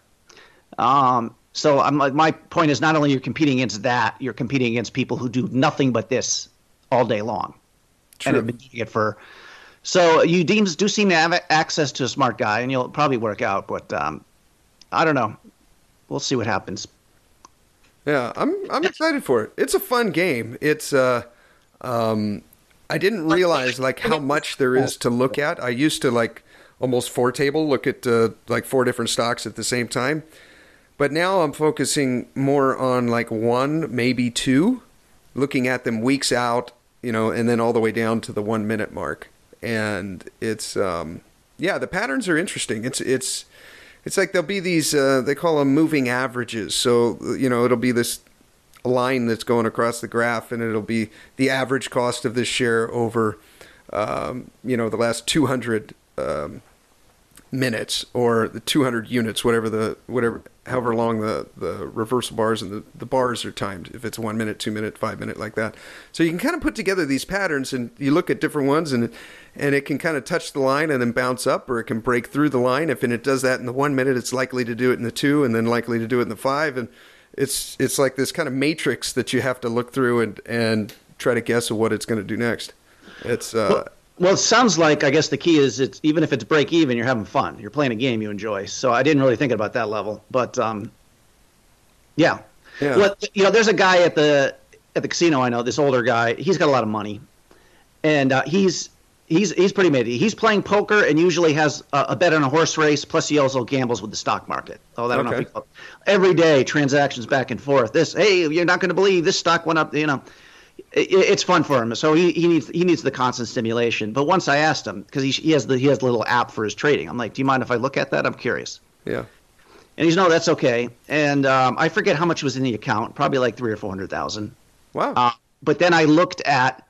So my point is, not only you're competing against that, you're competing against people who do nothing but this all day long. True. And have been doing it for. So you do seem to have access to a smart guy, and you'll probably work out. But I don't know. We'll see what happens. Yeah, I'm excited for it. It's a fun game. It's I didn't realize like how much there is to look at. I used to like almost 4 table look at like 4 different stocks at the same time. But now I'm focusing more on like one, maybe two, looking at them weeks out, and then all the way down to the 1 minute mark. And it's, the patterns are interesting. It's like there'll be these, they call them moving averages. So, it'll be this line that's going across the graph, and it'll be the average cost of this share over, the last 200 minutes, or the 200 units, however long the reversal bars and the bars are timed, if it's 1 minute, 2 minute, 5 minute, like that. So you can kind of put together these patterns, and you look at different ones, and it can kind of touch the line and then bounce up, or it can break through the line. If it does that in the 1 minute, it's likely to do it in the 2, and then likely to do it in the 5. And it's like this kind of matrix that you have to look through and try to guess what it's going to do next. It's well, it sounds like, I guess the key is, it's even if it's break even, you're having fun. You're playing a game you enjoy. So I didn't really think about that level, but yeah. Well, there's a guy at the casino I know, this older guy. He's got a lot of money, and he's pretty amazing. He's playing poker and usually has a bet on a horse race. Plus, he also gambles with the stock market. Oh, I don't know if every day transactions back and forth. Hey, you're not going to believe this stock went up. It's fun for him. So he needs the constant stimulation. But once I asked him, because he has the little app for his trading, I'm like, do you mind if I look at that? I'm curious. Yeah. And he's, no, that's okay. And I forget how much was in the account, probably like 300,000 or 400,000. Wow. But then I looked at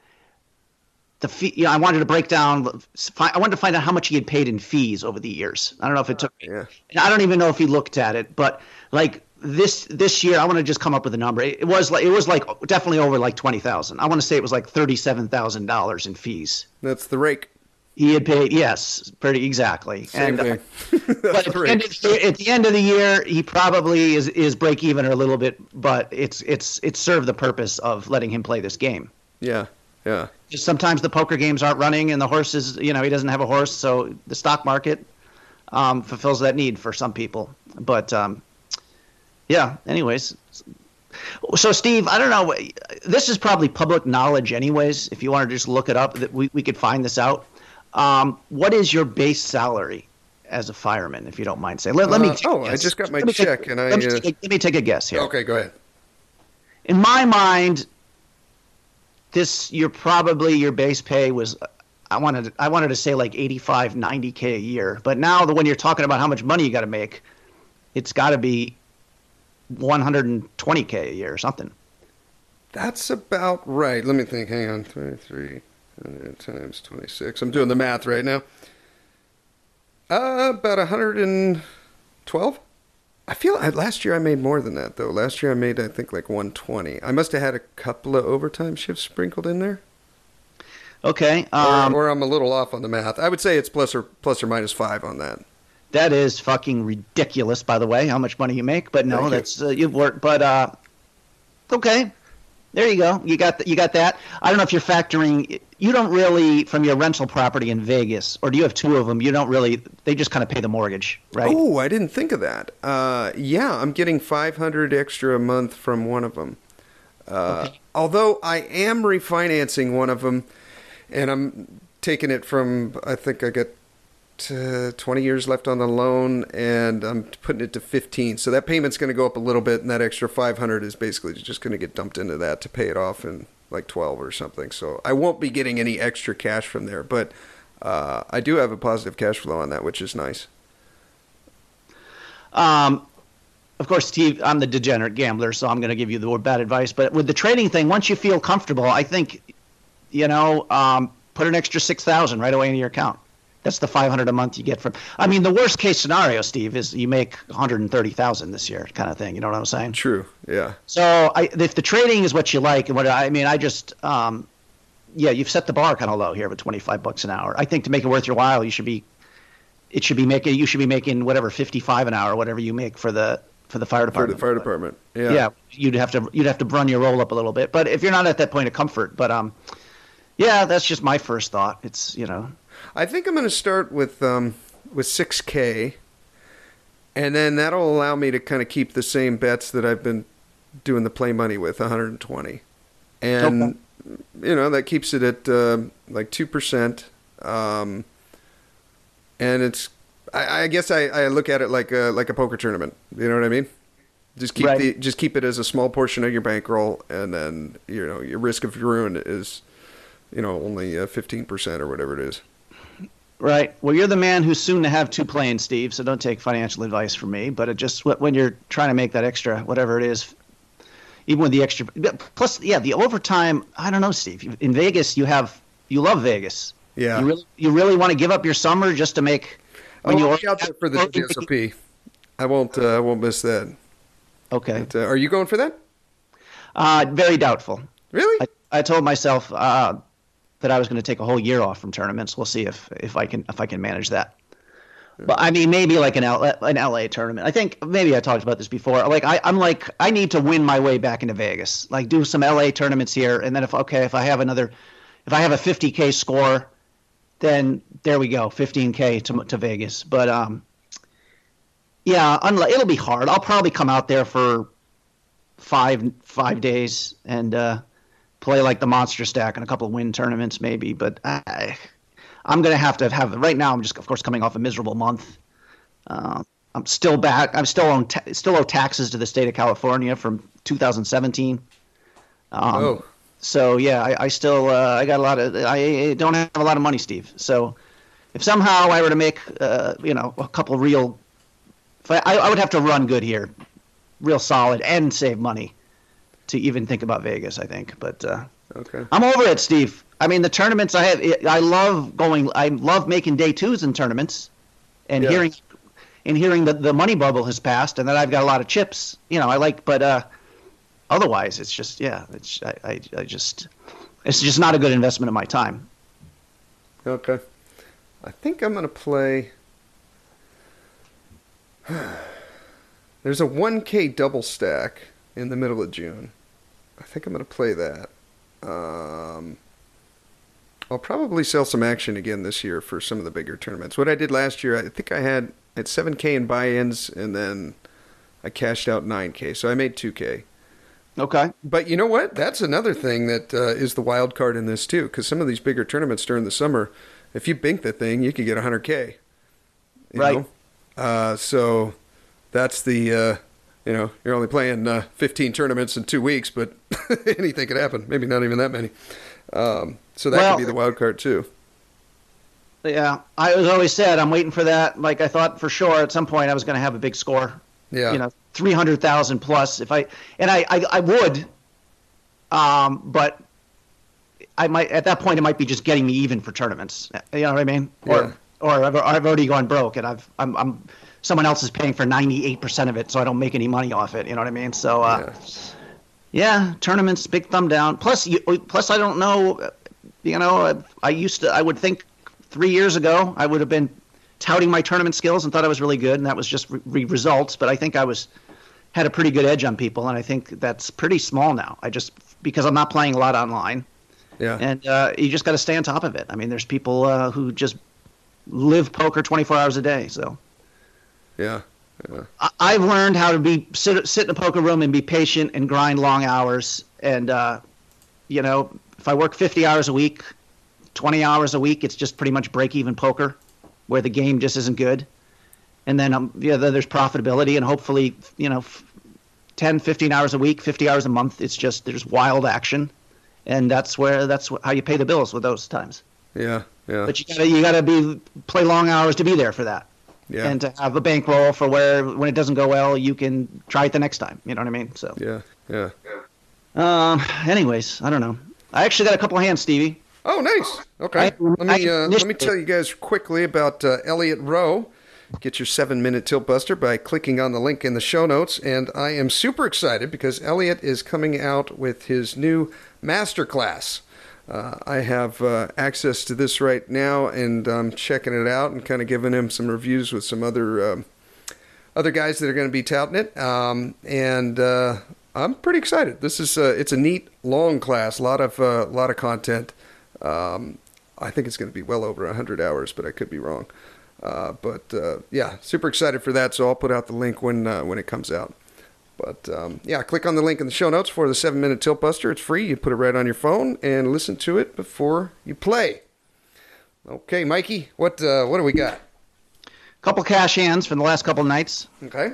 the fee. I wanted to break down. I wanted to find out how much he had paid in fees over the years. I don't know if it took. Yeah. And I don't even know if he looked at it, but like this year, I want to just come up with a number. It was like definitely over like 20,000. I want to say it was like $37,000 in fees. That's the rake. He had paid, yes, pretty exactly. Same thing. But at the end of the year, he probably is break even or a little bit, but it's served the purpose of letting him play this game. Yeah, yeah. Just sometimes the poker games aren't running, and the horses, he doesn't have a horse, so the stock market fulfills that need for some people. But yeah, anyways. So, Steve, I don't know. This is probably public knowledge anyways. If you want to just look it up, that we could find this out. What is your base salary as a fireman, if you don't mind saying? Let me. I just got my check, let me take a guess here. Okay, go ahead. In my mind, your base pay was. I wanted to say like 85, 90K a year, but now when you're talking about how much money you got to make, it's got to be 120K a year or something. That's about right. Let me think. Hang on. 23 times 26. I'm doing the math right now. About 112. I feel last year I made more than that, though. Last year I made, I think, like 120. I must have had a couple of overtime shifts sprinkled in there. Okay. Or I'm a little off on the math. I would say it's plus or minus 5 on that. That is fucking ridiculous, by the way, how much money you make. But no, that's you've worked. But okay, there you go. You got that. I don't know if you're factoring. You don't really, from your rental property in Vegas, or do you have two of them? You don't really. They just kind of pay the mortgage, right? Oh, I didn't think of that. Yeah, I'm getting $500 extra a month from one of them. Okay. Although I am refinancing one of them, and I'm taking it from. I think I got 20 years left on the loan, and I'm putting it to 15. So that payment's going to go up a little bit, and that extra 500 is basically just going to get dumped into that to pay it off in like 12 or something. So I won't be getting any extra cash from there, but I do have a positive cash flow on that, which is nice. Of course, Steve, I'm the degenerate gambler, so I'm going to give you the bad advice. But with the trading thing, once you feel comfortable, I think, put an extra $6,000 right away into your account. That's the $500 a month you get from. I mean, the worst case scenario, Steve, is you make $130,000 this year, kind of thing. You know what I'm saying? True. Yeah. So if the trading is what you like, and you've set the bar kind of low here with $25 an hour. I think to make it worth your while, you should be making whatever 55 an hour, whatever you make for the fire department. For the fire department. Yeah. Yeah. You'd have to run your roll up a little bit, but if you're not at that point of comfort, yeah, that's just my first thought. It's I think I'm going to start with $6K, and then that'll allow me to kind of keep the same bets that I've been doing the play money with, 120, and that keeps it at like 2%. And it's I guess I look at it like a poker tournament. You know what I mean? Just keep it as a small portion of your bankroll, and then your risk of ruin is only 15% or whatever it is. Right. Well, you're the man who's soon to have 2 planes, Steve. So don't take financial advice from me. But it just when you're trying to make that extra, whatever it is, even with the extra, plus the overtime. I don't know, Steve. In Vegas, you love Vegas. Yeah. You really want to give up your summer just to make. I'll be out there for the WSOP. I won't miss that. Okay. But, are you going for that? Very doubtful. Really? I told myself that I was going to take a whole year off from tournaments. We'll see if I can manage that. Yeah. But I mean, maybe like an LA tournament. I think maybe I talked about this before. Like I need to win my way back into Vegas. Like do some LA tournaments here, and then if I have a 50K score, then there we go, 15K to Vegas. But it'll be hard. I'll probably come out there for 5 days and play like the monster stack in a couple of win tournaments maybe. But I'm going to have right now. I'm just, of course, coming off a miserable month. I'm still back. I'm still owe taxes to the state of California from 2017. So yeah, I still I don't have a lot of money, Steve. So if somehow I were to make a couple real, I would have to run good here, real solid, and save money to even think about Vegas, I think. But okay, I'm over it, Steve. I mean, the tournaments I love going. I love making day twos in tournaments, and hearing that the money bubble has passed and that I've got a lot of chips. I like, but otherwise, it's just it's just not a good investment of my time. Okay, I think I'm gonna play. There's a 1K double stack in the middle of June. I think I'm going to play that. I'll probably sell some action again this year for some of the bigger tournaments. What I did last year, I think I had 7K in buy-ins, and then I cashed out 9K, so I made 2K. Okay. But you know what? That's another thing that is the wild card in this too, because some of these bigger tournaments during the summer, if you bink the thing, you could get 100K. Right. So that's the... you're only playing 15 tournaments in 2 weeks, but anything could happen. Maybe not even that many. So that could be the wild card too. Yeah, I was always said I'm waiting for that. Like I thought for sure at some point I was going to have a big score. Yeah. 300,000 plus. I would, but I might at that point it might be just getting me even for tournaments. You know what I mean? Yeah. Or I've already gone broke and I'm someone else is paying for 98% of it, so I don't make any money off it. You know what I mean? So, tournaments, big thumb down. Plus I don't know. I would think 3 years ago I would have been touting my tournament skills and thought I was really good, and that was just results. But I think I had a pretty good edge on people, and I think that's pretty small now. Because I'm not playing a lot online. Yeah. And you just got to stay on top of it. I mean, there's people who just live poker 24 hours a day. So. Yeah. I've learned how to sit in a poker room and be patient and grind long hours. And, if I work 50 hours a week, 20 hours a week, it's just pretty much break-even poker where the game just isn't good. And then, there's profitability and hopefully, 10, 15 hours a week, 50 hours a month. It's just there's wild action. And that's how you pay the bills with those times. Yeah, yeah. But you gotta play long hours to be there for that. Yeah. And to have a bankroll for when it doesn't go well, you can try it the next time. You know what I mean? So. Yeah. Anyways, I don't know. I actually got a couple of hands, Stevie. Oh, nice. Okay. Let me tell you guys quickly about Elliot Roe. Get your 7-minute Tilt-Buster by clicking on the link in the show notes. And I am super excited because Elliot is coming out with his new masterclass. I have access to this right now, and I'm checking it out and kind of giving him some reviews with some other guys that are going to be touting it. And I'm pretty excited. This is it's a neat long class, a lot of content. I think it's going to be well over 100 hours, but I could be wrong. Super excited for that. So I'll put out the link when it comes out. But, click on the link in the show notes for the 7-minute Tilt-Buster. It's free. You put it right on your phone and listen to it before you play. Okay, Mikey, what do we got? Couple cash hands from the last couple of nights. Okay.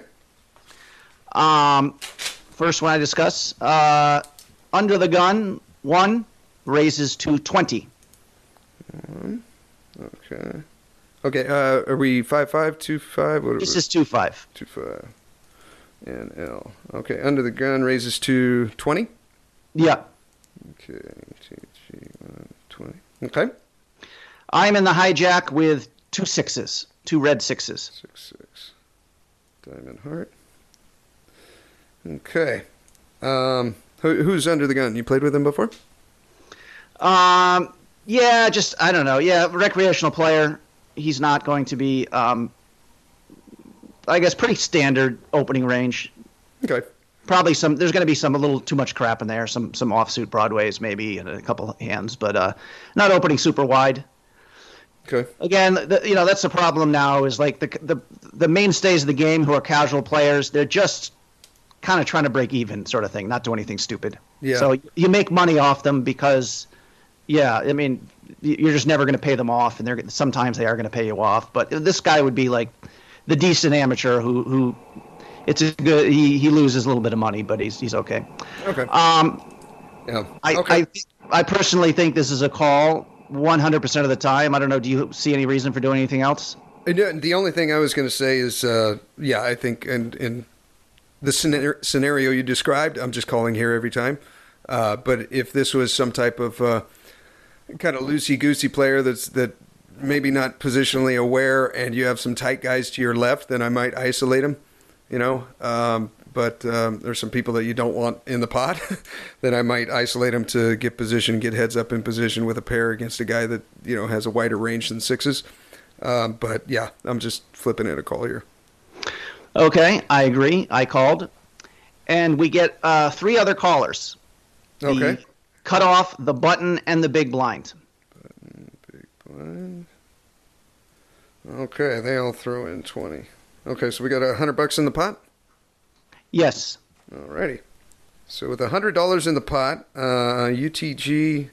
First one I discuss. Under the gun, 1 raises to 20. Okay. Okay, are we 5-5, 2-5? This is 2-5. 2-5. And L. Okay, under the gun raises to 20? Yeah. Okay, 20. Okay. I'm in the hijack with 2 6s, 2 red 6s. 6-6. Diamond heart. Okay. Who's under the gun? You played with him before? Yeah, just, I don't know. Yeah, recreational player. He's not going to be, I guess, pretty standard opening range. Okay. Probably there's going to be a little too much crap in there, some offsuit Broadways maybe, and a couple hands, but not opening super wide. Okay. Again, that's the problem now is like the mainstays of the game who are casual players, they're just kind of trying to break even sort of thing, not do anything stupid. Yeah. So you make money off them because, yeah, I mean, you're just never going to pay them off, and sometimes they are going to pay you off. But this guy would be like the decent amateur who it's a good. He loses a little bit of money, but he's okay. Okay. Yeah. I personally think this is a call 100% of the time. I don't know. Do you see any reason for doing anything else? The only thing I was going to say is, I think in the scenario you described, I'm just calling here every time. But if this was some type of kind of loosey-goosey player that maybe not positionally aware, and you have some tight guys to your left, then I might isolate him. But there's some people that you don't want in the pot, then I might isolate him to get position, get heads up in position with a pair against a guy that has a wider range than 6s. But yeah, I'm just flipping it a call here. Okay, I agree. I called, and we get 3 other callers. Okay. The cutoff, the button, and the big blind. Button, big blind. Okay, they all throw in 20. Okay, so we got $100 in the pot? Yes. Alrighty. So with $100 in the pot, UTG,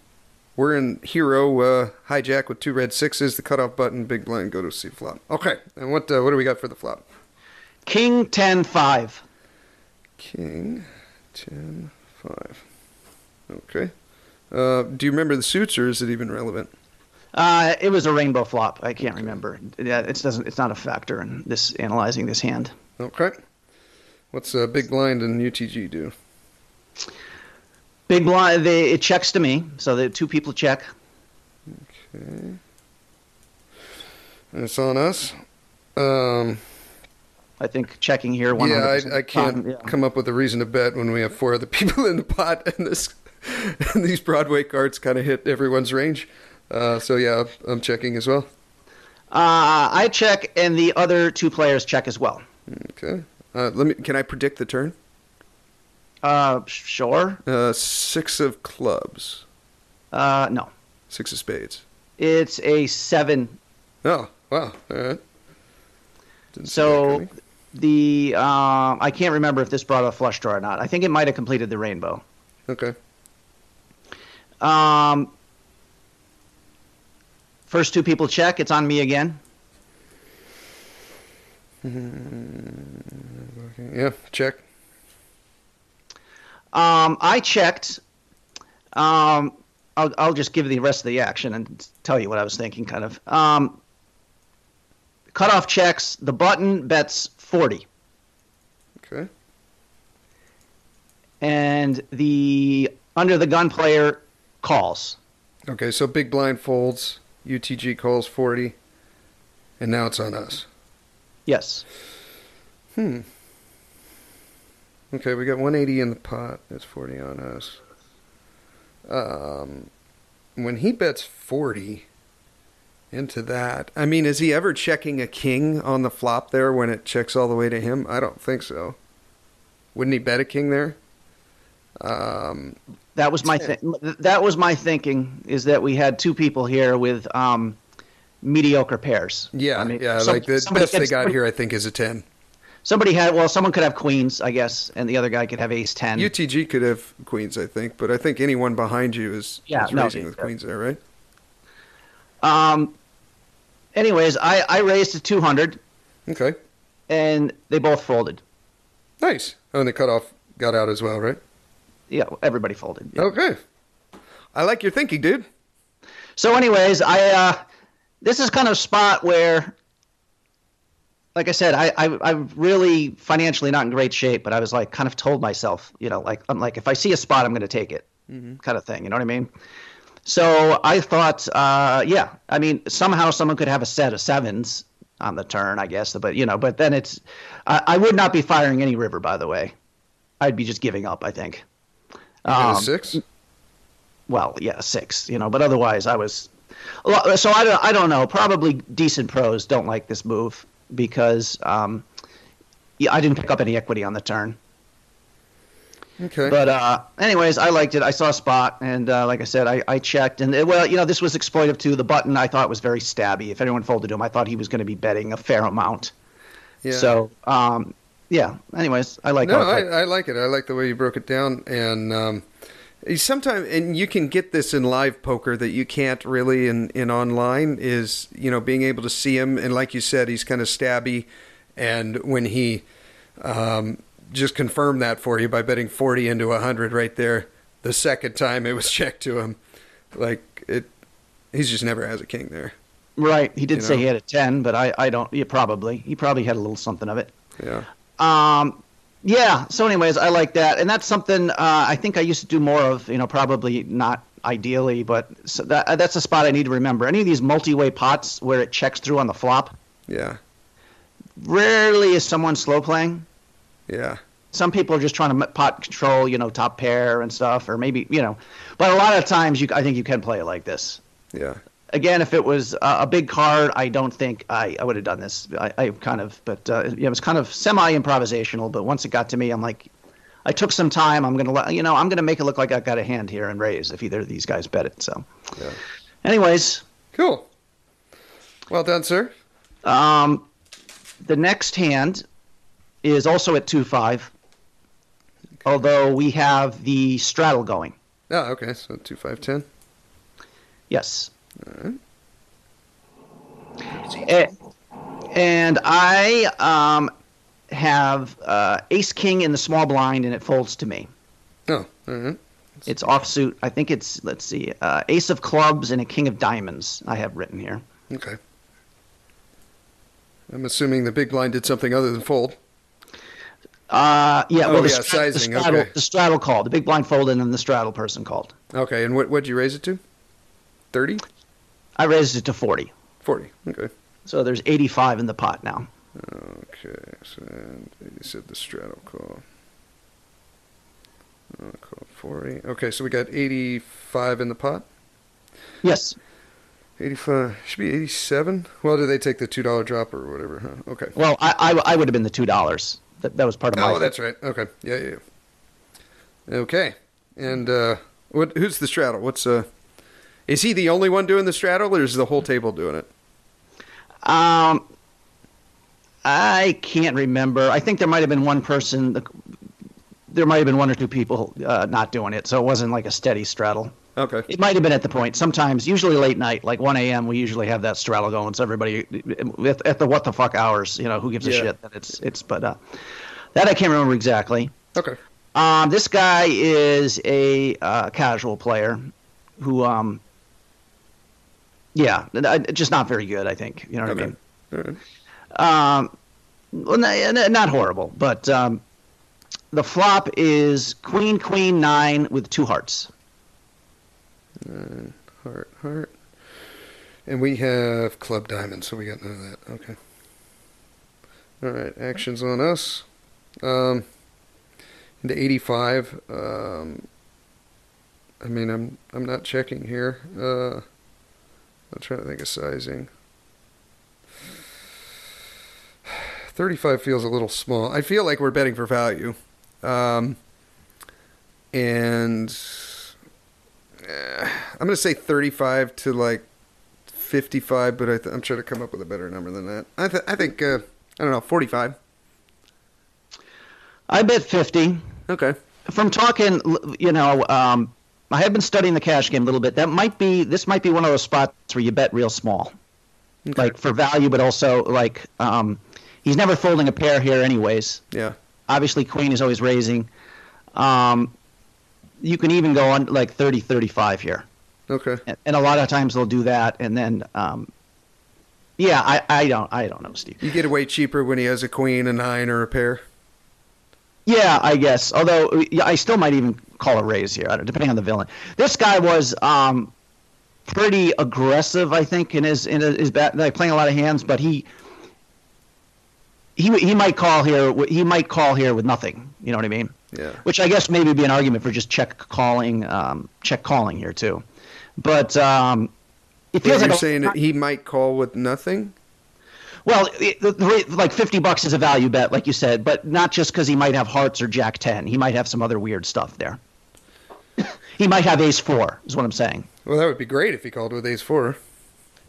we're in hero hijack with 2 red 6s, the cutoff button, big blind, go to C flop. Okay, and what do we got for the flop? King 10-5. King 10-5. Okay. Do you remember the suits, or is it even relevant? It was a rainbow flop. I can't remember. Yeah, it's not a factor in this analyzing this hand. Okay. What's big blind and UTG do? Big blind, it checks to me, so the 2 people check. Okay. And it's on us. I think checking here. 100%. Yeah, I can't come up with a reason to bet when we have 4 other people in the pot, and and these Broadway cards kind of hit everyone's range. So yeah, I'm checking as well. I check, and the other 2 players check as well. Okay. Can I predict the turn? Sure. 6 of clubs. No. 6 of spades. It's a 7. Oh, wow. All right. So I can't remember if this brought a flush draw or not. I think it might have completed the rainbow. Okay. First 2 people check. It's on me again. Yeah, check. I checked. I'll just give the rest of the action and tell you what I was thinking, kind of. Cutoff checks. The button bets 40. Okay. And the under the gun player calls. Okay, so big blind folds. UTG calls 40. And now it's on us. Yes. Okay, we got 180 in the pot. That's 40 on us. When he bets 40 into that, I mean, is he ever checking a king on the flop there when it checks all the way to him? I don't think so. Wouldn't he bet a king there? That was my That was my thinking. Is that we had 2 people here with mediocre pairs. Yeah, I mean, the best they got here, I think, is a 10. Someone could have queens, I guess, and the other guy could have ace 10. UTG could have queens, I think, but I think anyone behind you is raising with queens there, right? Anyways, I raised to 200. Okay. And they both folded. Nice. Oh, and the cutoff got out as well, right? Yeah, everybody folded. Yeah. Okay. I like your thinking, dude. So anyways, this is kind of a spot where, like I said, I'm really financially not in great shape, but I was like kind of told myself, I'm like, if I see a spot, I'm going to take it, kind of thing. You know what I mean? So I thought, somehow someone could have a set of sevens on the turn, I guess. But then I would not be firing any river, by the way. I'd be just giving up, I think. A 6? Well, yeah, 6, but otherwise I was. So I don't know. Probably decent pros don't like this move because I didn't pick up any equity on the turn. Okay. But anyways, I liked it. I saw a spot, and like I said, I checked. And, this was exploitive too. The button I thought was very stabby. If anyone folded to him, I thought he was going to be betting a fair amount. Yeah. So, anyways, I like it. No, I like it. I like the way you broke it down. And sometimes, and you can get this in live poker that you can't really in online, is, being able to see him. And like you said, he's kind of stabby. And when he just confirmed that for you by betting 40 into 100 right there, the second time it was checked to him, he's just never has a king there. Right. He did say he had a 10, but I don't. He probably had a little something of it. Yeah. Yeah. So anyways, I like that. And that's something I think I used to do more of, probably not ideally, but that's a spot I need to remember. Any of these multi-way pots where it checks through on the flop. Yeah. Rarely is someone slow playing. Yeah. Some people are just trying to pot control, top pair and stuff, or maybe, but a lot of times I think you can play it like this. Yeah. Again, if it was a big card, I don't think I would have done this. It was kind of semi-improvisational, but once it got to me, I'm like, I took some time. I'm going to make it look like I got a hand here and raise if either of these guys bet it. So, yeah. Anyways. Cool. Well done, sir. The next hand is also at 2-5, okay. Although we have the straddle going. Oh, okay. So 2-5-10. Yes. All right. And I have ace king in the small blind, and it folds to me. Oh, all right. It's offsuit. I think it's, let's see, ace of clubs and a king of diamonds I have written here. Okay. I'm assuming the big blind did something other than fold. Sizing. Okay. The straddle called. The big blind folded, and then the straddle person called. Okay, and what'd you raise it to? 30? I raised it to 40. 40, okay. So there's 85 in the pot now. Okay, so you said the straddle call. I'll call 40. Okay, so we got 85 in the pot? Yes. 85, should be 87? Well, do they take the $2 drop or whatever, huh? Okay. Well, I would have been the $2. That was part of my... Oh, that's right. Okay. Yeah. Okay. And who's the straddle? Is he the only one doing the straddle, or is the whole table doing it? I can't remember. I think there might have been one person. There might have been one or two people not doing it, so it wasn't like a steady straddle. Okay. It might have been at the point. Sometimes, usually late night, like 1 a.m., we usually have that straddle going. So everybody at the what the fuck hours, who gives a shit that it's. But that I can't remember exactly. Okay. This guy is a casual player who, just not very good. I think you know what I mean. All right. Well, not horrible, but the flop is queen, 9 with 2 hearts. Heart. And we have club diamond, so we got none of that. Okay. All right, actions on us. Into 85. I'm not checking here. I'm trying to think of sizing. 35 feels a little small. I feel like we're betting for value. And I'm going to say 35 to like 55, but I'm trying to come up with a better number than that. I think, I don't know, 45. I bet 50. Okay. From talking, I have been studying the cash game a little bit. This might be one of those spots where you bet real small. Okay. Like for value, but also like, he's never folding a pair here anyways. Yeah. Obviously, queen is always raising. You can even go on like 30-35 here. Okay. And a lot of times they'll do that, and then I don't know, Steve. You get away cheaper when he has a queen, a 9, or a pair. Yeah, I guess. Although I still might even call a raise here, depending on the villain. This guy was pretty aggressive, I think, in his bat, like playing a lot of hands, but he might call here. He might call here with nothing. You know what I mean? Yeah. Which I guess maybe be an argument for just check calling here too. But it feels you're saying that he might call with nothing. Well, like $50 is a value bet, like you said, but not just because he might have hearts or Jack 10. He might have some other weird stuff there. He might have Ace 4, is what I'm saying. Well, that would be great if he called with Ace 4.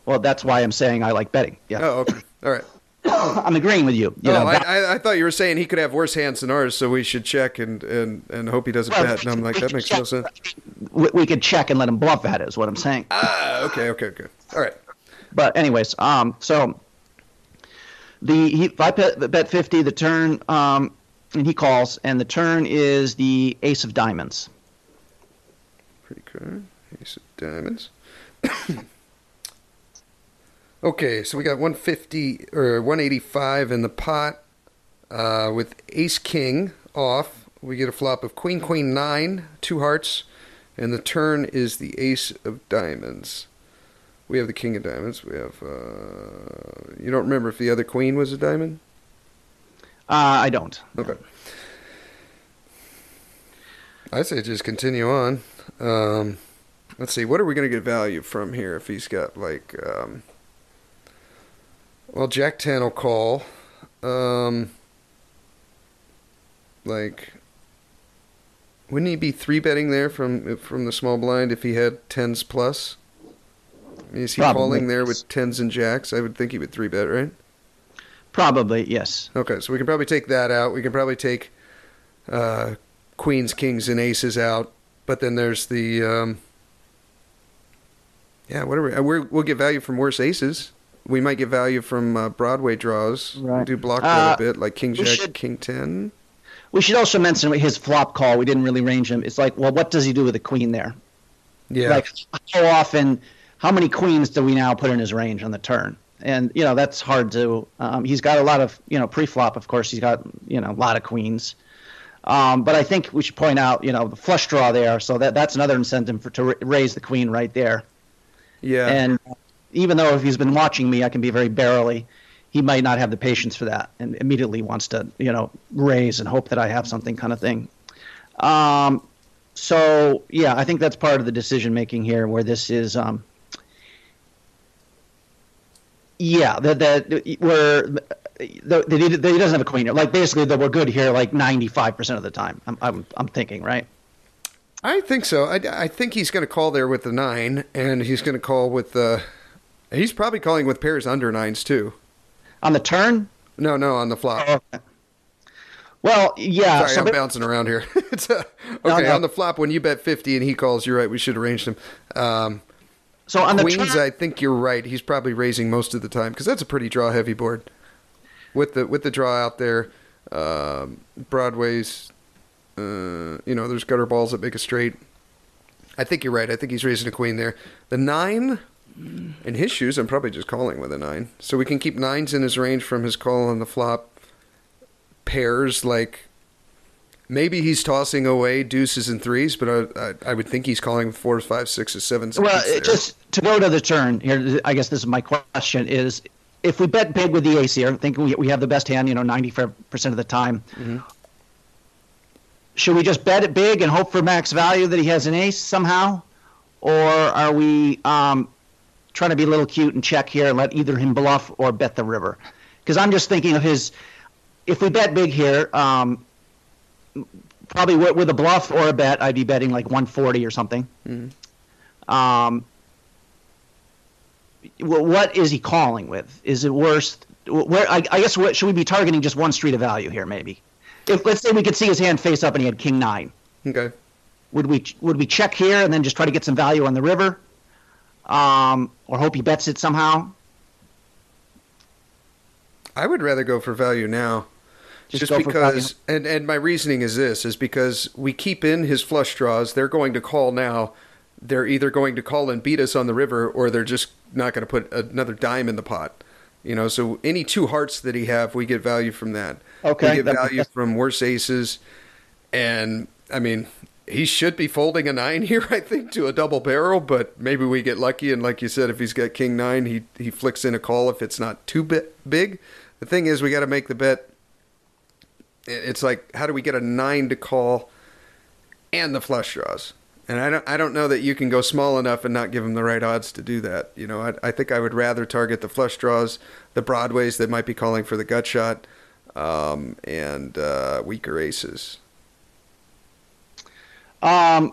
Well, that's why I'm saying I like betting. Yeah. Oh, okay. All right. I'm agreeing with you. I thought you were saying he could have worse hands than ours, so we should check and hope he doesn't bet. And I'm like, that makes no sense. We could check and let him bluff at it, is what I'm saying. Okay. All right. But anyways, so if I bet 50, the turn, and he calls, and the turn is the Ace of Diamonds. Pretty good. Ace of Diamonds. Okay, so we got 150 or 185 in the pot with Ace King off. We get a flop of Queen Queen 9, 2 hearts, and the turn is the Ace of Diamonds. We have the King of Diamonds. We have. You don't remember if the other Queen was a diamond? I don't. Okay. I say just continue on. Let's see. What are we going to get value from here if he's got like? Well, Jack 10 will call. Like, wouldn't he be 3-betting there from the small blind if he had 10s plus? I mean, is he calling there with 10s and jacks? I would think he would 3-bet, right? Probably, yes. Okay, so we can probably take that out. We can probably take queens, kings, and aces out. But then there's the whatever. We'll get value from worse aces. We might get value from Broadway draws. Right. We do block that a bit, like King Jack, King 10. We should also mention his flop call. We didn't really range him. It's like, well, what does he do with the queen there? Yeah. Like, how many queens do we now put in his range on the turn? And, that's hard to he's got a lot of, pre-flop, of course, he's got, a lot of queens. But I think we should point out, the flush draw there. So that's another incentive to raise the queen right there. Yeah. And even though if he's been watching me, I can be very barely, he might not have the patience for that and immediately wants to, raise and hope that I have something kind of thing. So, yeah, I think that's part of the decision-making here where this is, he doesn't have a queen here. Like, basically, that we're good here like 95% of the time, I'm thinking, right? I think so. I think he's going to call there with the 9, and he's going to call with the... He's probably calling with pairs under 9s, too. On the turn? No, on the flop. Oh, okay. Well, yeah. Sorry, I'm bouncing around here. On the flop, when you bet 50 and he calls, you're right, we should have arranged him. So on the queens, I think you're right. He's probably raising most of the time, because that's a pretty draw-heavy board. With the draw out there, Broadway's, there's gutter balls that make a straight. I think you're right. I think he's raising a queen there. The 9... In his shoes, I'm probably just calling with a 9. So we can keep 9s in his range from his call on the flop. Pairs, like, maybe he's tossing away deuces and 3s, but I would think he's calling with 4s, 5s, 6s, 7s. Well, just to go to the turn here, I guess this is my question, is if we bet big with the ace here, thinking we have the best hand, 95% of the time, should we just bet it big and hope for max value that he has an ace somehow? Or are we... trying to be a little cute and check here and let either him bluff or bet the river? Because I'm just thinking of if we bet big here, probably with a bluff or a bet, I'd be betting like 140 or something. Mm-hmm. What is he calling with? Is it worse? I guess should we be targeting just one street of value here maybe? Let's say we could see his hand face up and he had King 9. Okay. Would we check here and then just try to get some value on the river? Or hope he bets it somehow? I would rather go for value now. Just because, and my reasoning is this, is because we keep in his flush draws. They're going to call now. They're either going to call and beat us on the river, or they're just not going to put another dime in the pot. So any 2 hearts that he have, we get value from that. Okay. We get value from worse aces. And, I mean, he should be folding a 9 here, I think, to a double barrel, but maybe we get lucky. And like you said, if he's got king 9, he flicks in a call if it's not too big. The thing is, we got to make the bet. It's like, how do we get a 9 to call and the flush draws? And I don't know that you can go small enough and not give him the right odds to do that. I think I would rather target the flush draws, the broadways that might be calling for the gut shot, and weaker aces. Yeah,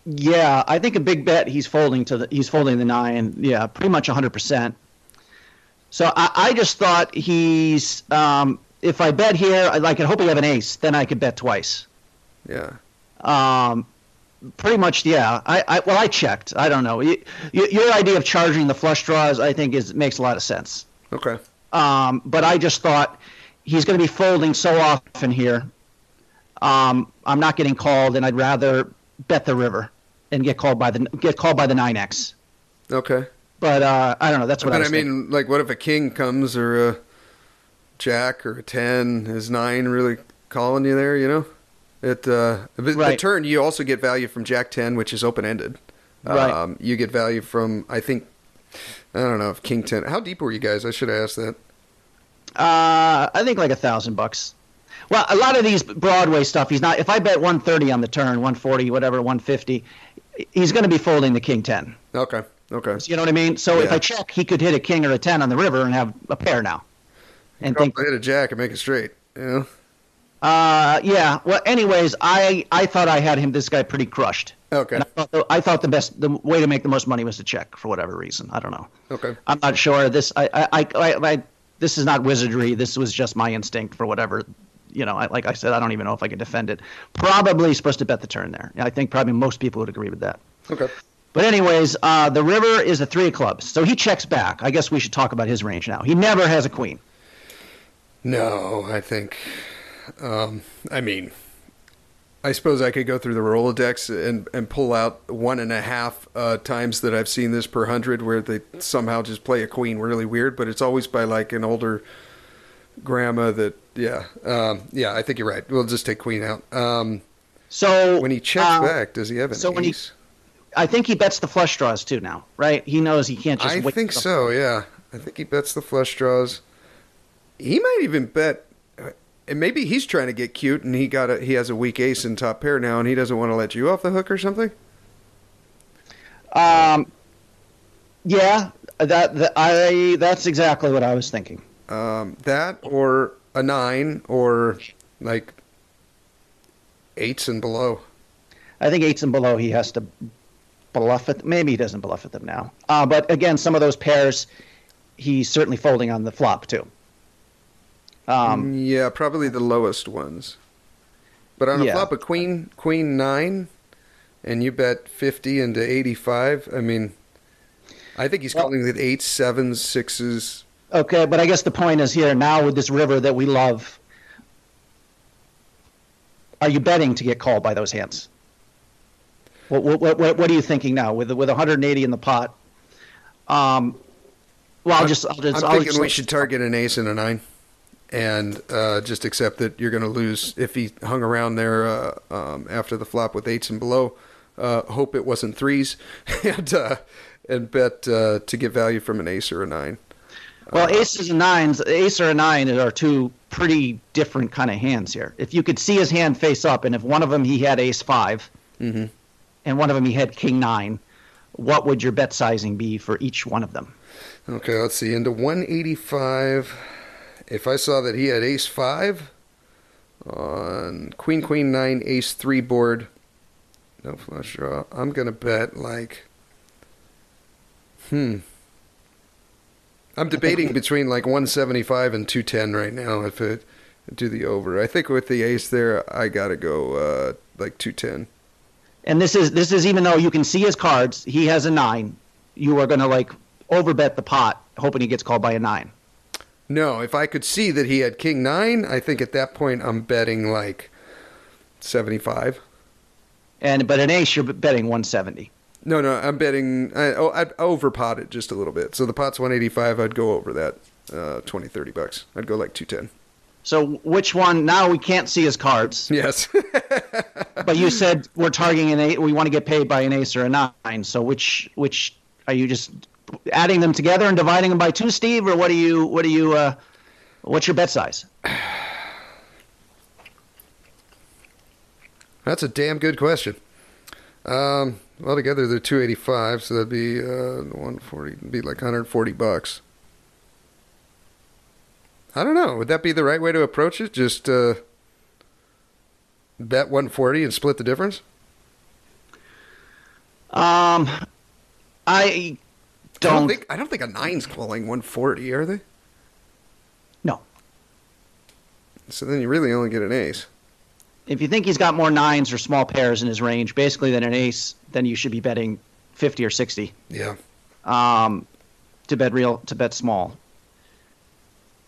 I think a big bet he's folding the 9. Yeah, pretty much 100%. So I just thought he's if I bet here, I could hope we have an ace, then I could bet twice. Yeah. Pretty much, yeah. I checked. I don't know. Your idea of charging the flush draws, I think, makes a lot of sense. Okay. But I just thought he's going to be folding so often here. I'm not getting called, and I'd rather bet the river and get called by the 9x. Okay. But I don't know. That's what I mean, like, what if a king comes, or a jack, or a 10? Is 9 really calling you there? The turn, you also get value from jack 10, which is open ended. Right. You get value from, I don't know if king 10. How deep were you guys? I should have asked that. I think like $1,000. Well, a lot of these Broadway stuff, he's not. If I bet 130 on the turn, 140, whatever, 150, he's going to be folding the king 10. Okay. You know what I mean? So if I check, he could hit a king or a 10 on the river and have a pair now. And hit a jack and make it straight. Yeah. Yeah. Well, anyways, I thought I had this guy pretty crushed. Okay. And I thought the way to make the most money was to check for whatever reason. I don't know. Okay. I'm not sure. This this is not wizardry. This was just my instinct for whatever. Like I said, I don't even know if I can defend it. Probably supposed to bet the turn there. I think probably most people would agree with that. Okay. But anyways, the river is a 3 of clubs, so he checks back. I guess we should talk about his range now. He never has a queen. No, I think. I suppose I could go through the Rolodex and pull out 1.5 times that I've seen this per 100 where they somehow just play a queen really weird, but it's always by like an older grandma that, I think you're right. We'll just take queen out. So when he checks back, does he have an ace? I think he bets the flush draws too now, right? He knows he can't just I think so, yeah. I think he bets the flush draws. He might even bet, and maybe he's trying to get cute, and he has a weak ace in top pair now, and he doesn't want to let you off the hook or something. Yeah, that's exactly what I was thinking. That or a 9 or like 8s and below. I think 8s and below he has to bluff it. Maybe he doesn't bluff at them now. But again, some of those pairs he's certainly folding on the flop too. Yeah, probably the lowest ones. But on a flop of queen 9, and you bet 50 into 85, I mean, I think he's calling it 8s, 7s, 6s. Okay, but I guess the point is here now with this river that we love, are you betting to get called by those hands? What are you thinking now with 180 in the pot? I'm thinking we should target an ace and a 9. And just accept that you're going to lose if he hung around there after the flop with 8s and below. Hope it wasn't 3s, and bet to get value from an ace or a 9. Well, aces and 9s, ace or a 9 are two pretty different kind of hands here. If you could see his hand face up, and if one of them he had ace 5, mm-hmm. and one of them he had king 9, what would your bet sizing be for each one of them? Okay, let's see. Into 185. If I saw that he had ace 5 on queen 9 ace 3 board, no flush draw, I'm going to bet like I'm debating between like 175 and 210 right now if I do the over. I think with the ace there I got to go like 210. And this is even though you can see his cards, he has a 9, you are going to like overbet the pot hoping he gets called by a 9. No, if I could see that he had king 9, I think at that point I'm betting like 75. But an ace, you're betting 170. No, I'm betting. I'd overpot it just a little bit. So the pot's 185. I'd go over that $20-$30. I'd go like 210. So which one? Now we can't see his cards. Yes. But you said we're targeting an 8. We want to get paid by an ace or a 9. So which are you just adding them together and dividing them by 2, Steve, or what's your bet size? That's a damn good question. Altogether, they're 285, so that'd be 140. It'd be like $140. I don't know. Would that be the right way to approach it? Just bet 140 and split the difference? I don't think a 9's calling 140, are they? No. So then you really only get an ace. If you think he's got more 9s or small pairs in his range, basically than an ace, then you should be betting 50 or 60. Yeah. To bet small.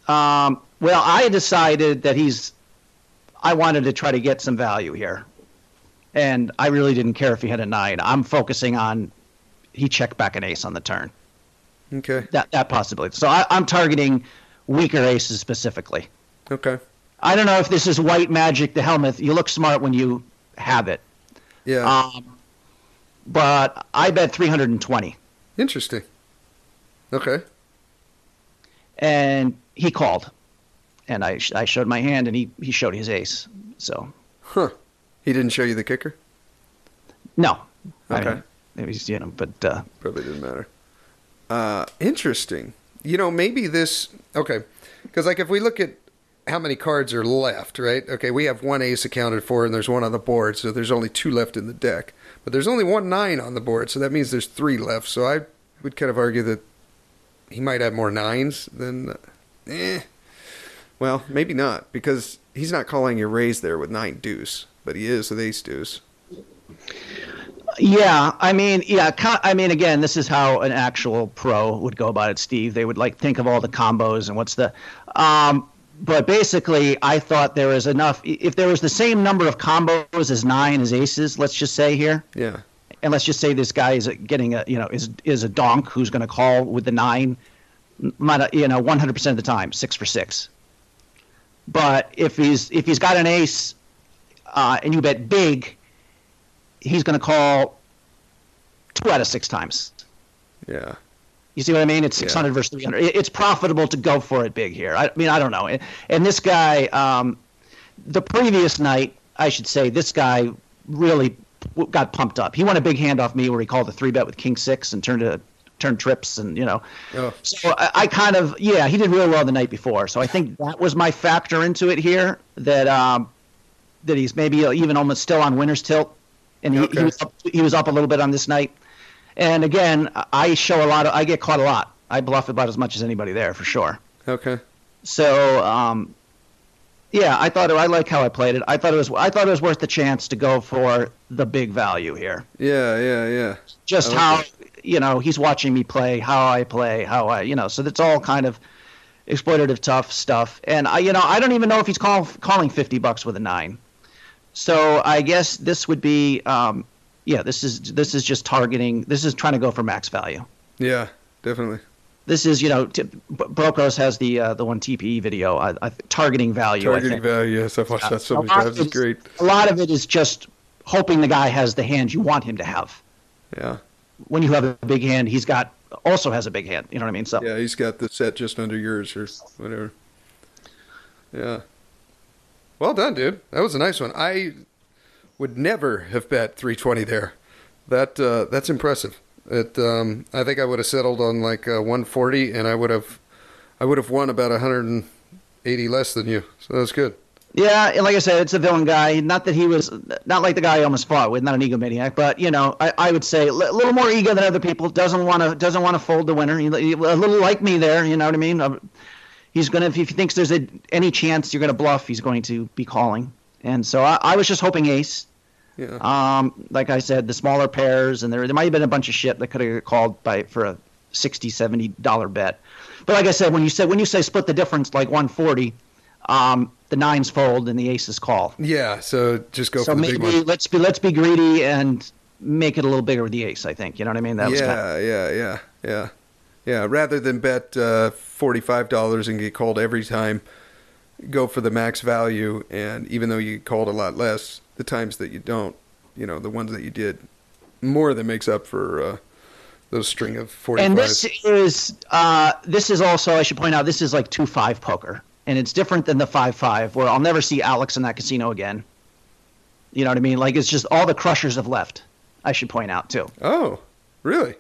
Well, I decided that I wanted to try to get some value here. And I really didn't care if he had a 9. I'm focusing on he checked back an ace on the turn. Okay. That possibility. So I'm targeting weaker aces specifically. Okay. I don't know if this is white magic to Helmuth. You look smart when you have it. Yeah. But I bet 320. Interesting. Okay. And he called. And I showed my hand, and he showed his ace. So. Huh. He didn't show you the kicker? No. Okay. Maybe, but. Probably didn't matter. Interesting. Maybe this. Okay. Because, if we look at how many cards are left, right? Okay, we have 1 ace accounted for, and there's 1 on the board, so there's only 2 left in the deck. But there's only 1 9 on the board, so that means there's 3 left. So I would kind of argue that he might have more 9s than... Well, maybe not, because he's not calling your raise there with 9 deuce, but he is with ace deuce. Yeah, again, this is how an actual pro would go about it, Steve. They would think of all the combos and what's the... But basically, I thought there was enough. If there was the same number of combos as 9 as aces, let's just say here. Yeah. And let's just say this guy is getting is a donk who's going to call with the 9, 100% of the time, 6 for 6. But if he's got an ace, and you bet big, he's going to call 2 out of 6 times. Yeah. You see what I mean? It's 600 versus 300. It's profitable to go for it big here. I don't know. And this guy, the previous night, I should say, this guy really got pumped up. He won a big hand off me where he called a 3-bet with king 6 and turned trips and, Oh. So I kind of, he did really well the night before. So I think that was my factor into it here, that he's maybe even almost still on winner's tilt. And he was up a little bit on this night. And again, I get caught a lot. I bluff about as much as anybody there, for sure. Okay. So, I like how I played it. I thought it was worth the chance to go for the big value here. Yeah. Just how, he's watching me play, how I play, so that's all kind of exploitative tough stuff. And I don't even know if he's calling $50 with a 9. So I guess this would be, this is just targeting. This is trying to go for max value. Yeah, definitely. This is, Brokos has the one TPE video, targeting value. Targeting value, yes, I've watched that so many times. It's great. A lot of it is just hoping the guy has the hand you want him to have. Yeah. When you have a big hand, also has a big hand. You know what I mean? So. Yeah, he's got the set just under yours or whatever. Yeah. Well done, dude. That was a nice one. I would never have bet 320 there. That's impressive. I think I would have settled on like 140, and I would have won about 180 less than you. So that's good. Yeah, and like I said, it's a villain guy. Not that he was not like the guy I almost fought with, not an egomaniac, but I would say a little more ego than other people. Doesn't want to fold the winner. A little like me there. You know what I mean? He's gonna, if he thinks there's any chance you're gonna bluff, he's going to be calling. And so I was just hoping ace. Yeah. Like I said, the smaller pairs, and there might have been a bunch of shit that could have called for a $60, $70 bet. But like I said, when you say split the difference like 140, the nines fold and the aces call. Yeah, so just go for the big one. So maybe let's be greedy and make it a little bigger with the ace, I think. You know what I mean? Yeah. Rather than bet $45 and get called every time, go for the max value. And even though you get called a lot less, the times that you don't, the ones that you did, more than makes up for those string of 45s. And this is also, I should point out, this is like 2-5 poker. And it's different than the 5-5, where I'll never see Alex in that casino again. You know what I mean? Like, it's just all the crushers have left, I should point out, too. Oh, really?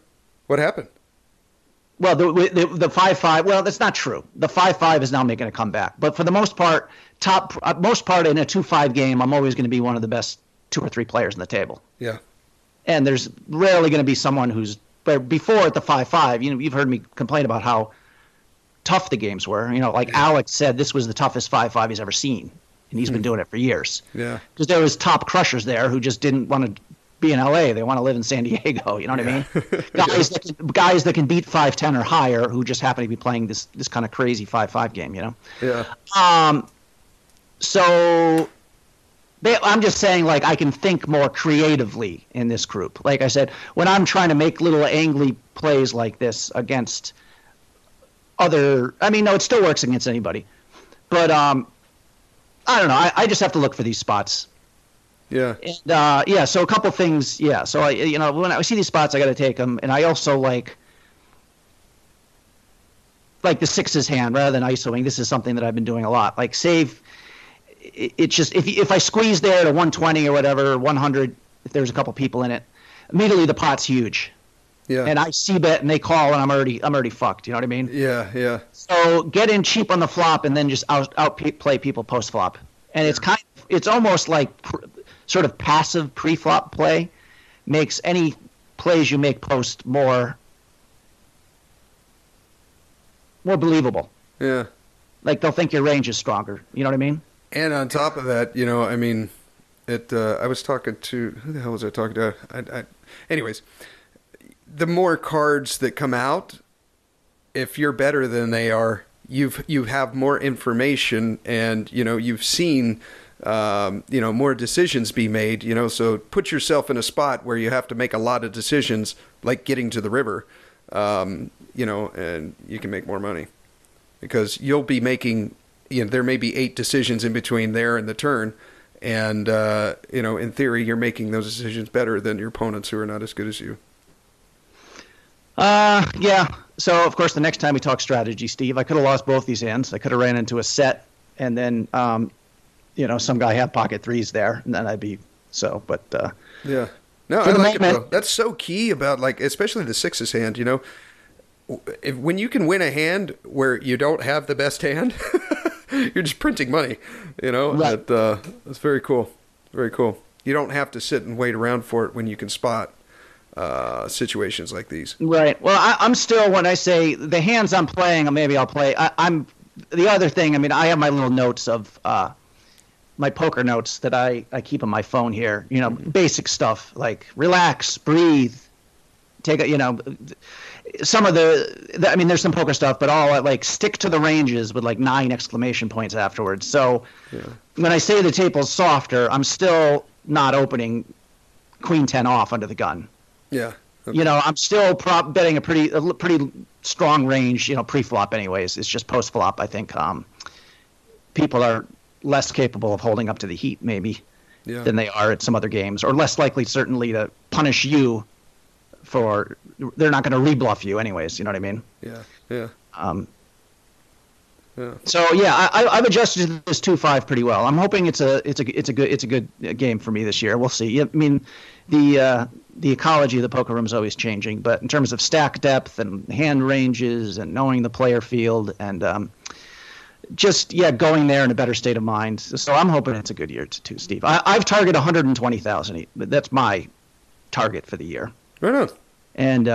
What happened? Well, the 5-5, well, that's not true. The 5-5 is now making a comeback. But for the most part, in a 2-5 game, I'm always going to be one of the best 2 or 3 players on the table. Yeah. And there's rarely going to be someone who's, but before at the 5-5, you've heard me complain about how tough the games were. Alex said this was the toughest 5-5 he's ever seen, and he's been doing it for years. Yeah. Because there was top crushers there who just didn't want to be in LA. They want to live in San Diego. You know what I mean? Guys that can beat 5-10 or higher who just happen to be playing this kind of crazy 5-5 game. Yeah. So I'm just saying, like, I can think more creatively in this group. Like I said, when I'm trying to make little angly plays like this against other, no, it still works against anybody. But I don't know. I just have to look for these spots. Yeah. And, so a couple things. Yeah. So when I see these spots, I got to take them. And I also like the sixes hand rather than ISOing. This is something that I've been doing a lot. Like save. It's just if I squeeze there to 120 or whatever, 100, if there's a couple people in it, immediately the pot's huge. Yeah. And I see bet and they call and I'm already fucked. You know what I mean? Yeah. So get in cheap on the flop and then just outplay people post flop. And it's almost like sort of passive pre-flop play makes any plays you make post more believable. Yeah. Like they'll think your range is stronger. You know what I mean? And on top of that, I was talking to, who the hell was I talking to? Anyways, the more cards that come out, if you're better than they are, you have more information and, you've seen, more decisions be made, so put yourself in a spot where you have to make a lot of decisions, like getting to the river, and you can make more money because you'll be making, there may be 8 decisions in between there and the turn. And, in theory, you're making those decisions better than your opponents who are not as good as you. Yeah. So, of course, the next time we talk strategy, Steve, I could have lost both these hands. I could have ran into a set and then, some guy had pocket threes there and then I'd be so, but, yeah. No, I like it, though. That's so key about, especially the sixes hand, when you can win a hand where you don't have the best hand, you're just printing money, Right. That's very cool. Very cool. You don't have to sit and wait around for it when you can spot situations like these. Right. Well, I'm still, when I say the hands I'm playing, maybe I'll play. I'm the other thing. I have my little notes of my poker notes that I keep on my phone here. Basic stuff like relax, breathe, take a, some of there's some poker stuff, but all like stick to the ranges with like 9 exclamation points afterwards. So when I say the table's softer, I'm still not opening queen 10 off under the gun. Yeah. Okay. I'm still betting a pretty strong range, pre-flop anyways. It's just post-flop, I think. People are less capable of holding up to the heat maybe than they are at some other games, or less likely certainly to punish you for they're not going to rebluff you anyways. You know what I mean? Yeah. So I've adjusted to this 2-5 pretty well. I'm hoping it's a good game for me this year. We'll see. The ecology of the poker room is always changing, but in terms of stack depth and hand ranges and knowing the player field and going there in a better state of mind. So I'm hoping it's a good year too, Steve. I've targeted 120,000. That's my target for the year. Right on. And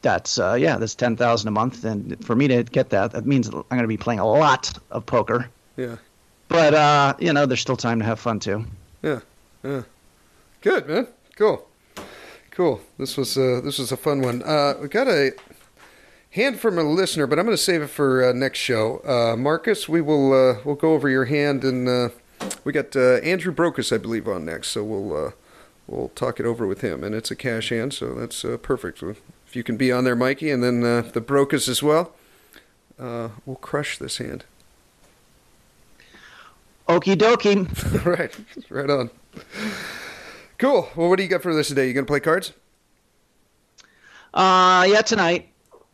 that's 10,000 a month, and for me to get that means I'm going to be playing a lot of poker. Yeah. But there's still time to have fun too. Yeah. Good, man. Cool. Cool. This was a fun one. We got a hand from a listener, but I'm going to save it for next show. Marcus, we'll go over your hand, and we got Andrew Brokus, I believe, on next. So we'll talk it over with him, and it's a cash hand, so that's perfect. If you can be on there, Mikey, and then the Brokus as well, we'll crush this hand. Okie dokie. right on. Cool. Well, what do you got for this today? You gonna play cards? Yeah, tonight.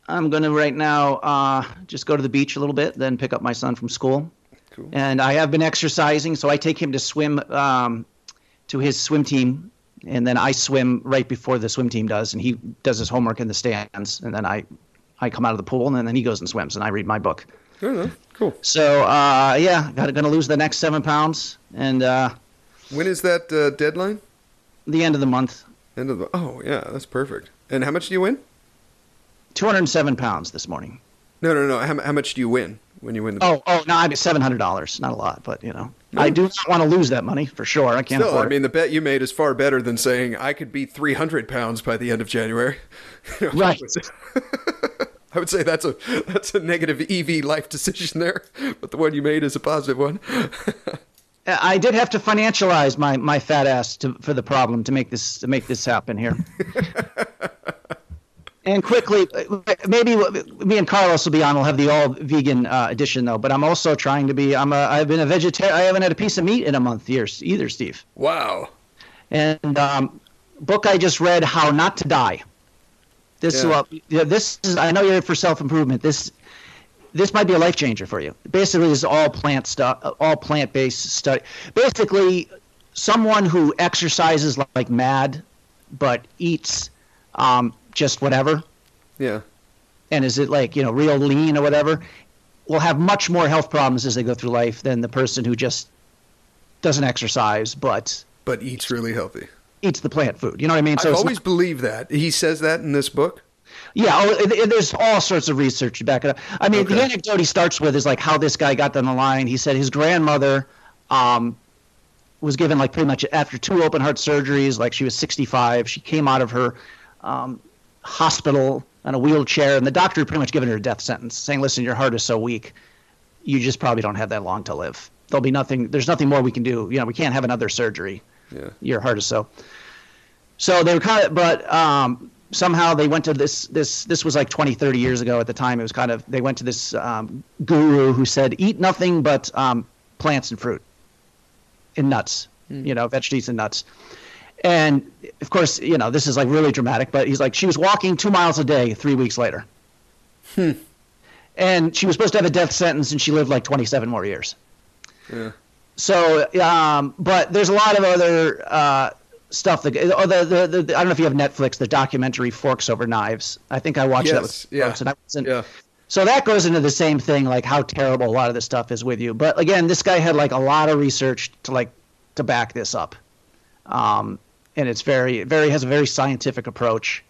I'm gonna right now just go to the beach a little bit, then pick up my son from school. Cool. And I have been exercising, so I take him to swim to his swim team, and then I swim right before the swim team does, and he does his homework in the stands, and then I come out of the pool, and then he goes and swims, and I read my book. Cool. So gonna lose the next 7 pounds, and when is that deadline? The end of the month. Oh yeah, that's perfect. And how much do you win? 207 pounds this morning. No. How much do you win when you win the? No, I mean $700. Not a lot, but I do not want to lose that money for sure. I can't afford it. I mean, the bet you made is far better than saying I could beat 300 pounds by the end of January. Right. I would say that's a negative EV life decision there, but the one you made is a positive one. I did have to financialize my fat ass for the problem to make this happen here. And quickly, maybe me and Carlos will be on. We'll have the all vegan edition though. But I'm also trying to be. I've been a vegetarian. I haven't had a piece of meat in a month either, Steve. Wow. And book I just read, How Not to Die. This is. I know you're for self-improvement. This might be a life changer for you. Basically, this is all plant stuff, all plant-based study. Basically, someone who exercises like mad, but eats just whatever. Yeah. And is it like real lean or whatever, will have much more health problems as they go through life than the person who just doesn't exercise but eats really healthy. Eats the plant food. You know what I mean? So I've always believed that. He says that in this book? Yeah, there's all sorts of research to back it up. I mean, The anecdote he starts with is like how this guy got down the line. He said his grandmother was given like pretty much after 2 open heart surgeries, like she was 65. She came out of her hospital on a wheelchair, and the doctor had pretty much given her a death sentence, saying, listen, your heart is so weak, you just probably don't have that long to live. There's nothing more we can do. We can't have another surgery. Yeah. Your heart is so they were kind of, but somehow they went to this was like 20, 30 years ago at the time. It was kind of, they went to this guru who said, eat nothing but plants and fruit and nuts, veggies and nuts. And of course, this is like really dramatic, but he's like, she was walking 2 miles a day 3 weeks later. And she was supposed to have a death sentence, and she lived like 27 more years. Yeah. So, but there's a lot of other stuff that I don't know if you have Netflix, the documentary Forks Over Knives. I think I watched that with folks, and I wasn't. So that goes into the same thing, like how terrible a lot of this stuff is with you. But again, this guy had like a lot of research to back this up, and it's has a very scientific approach.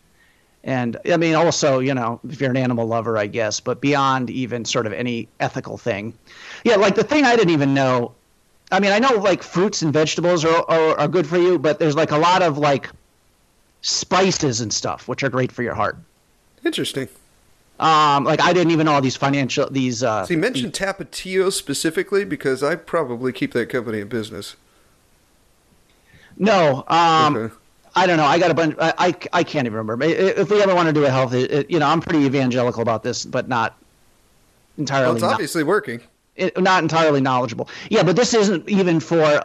And I mean, also, if you're an animal lover, I guess, but beyond even sort of any ethical thing, like the thing I didn't even know. I mean, I know like fruits and vegetables are good for you, but there's like a lot of like spices and stuff which are great for your heart. Interesting. Like I didn't even know all these So you mentioned Tapatio specifically because I probably keep that company in business. No. Okay. I don't know. I got a bunch. I can't even remember. If we ever want to do a health, I'm pretty evangelical about this, but not entirely. Well, it's obviously working. Not entirely knowledgeable. Yeah, but this isn't even for.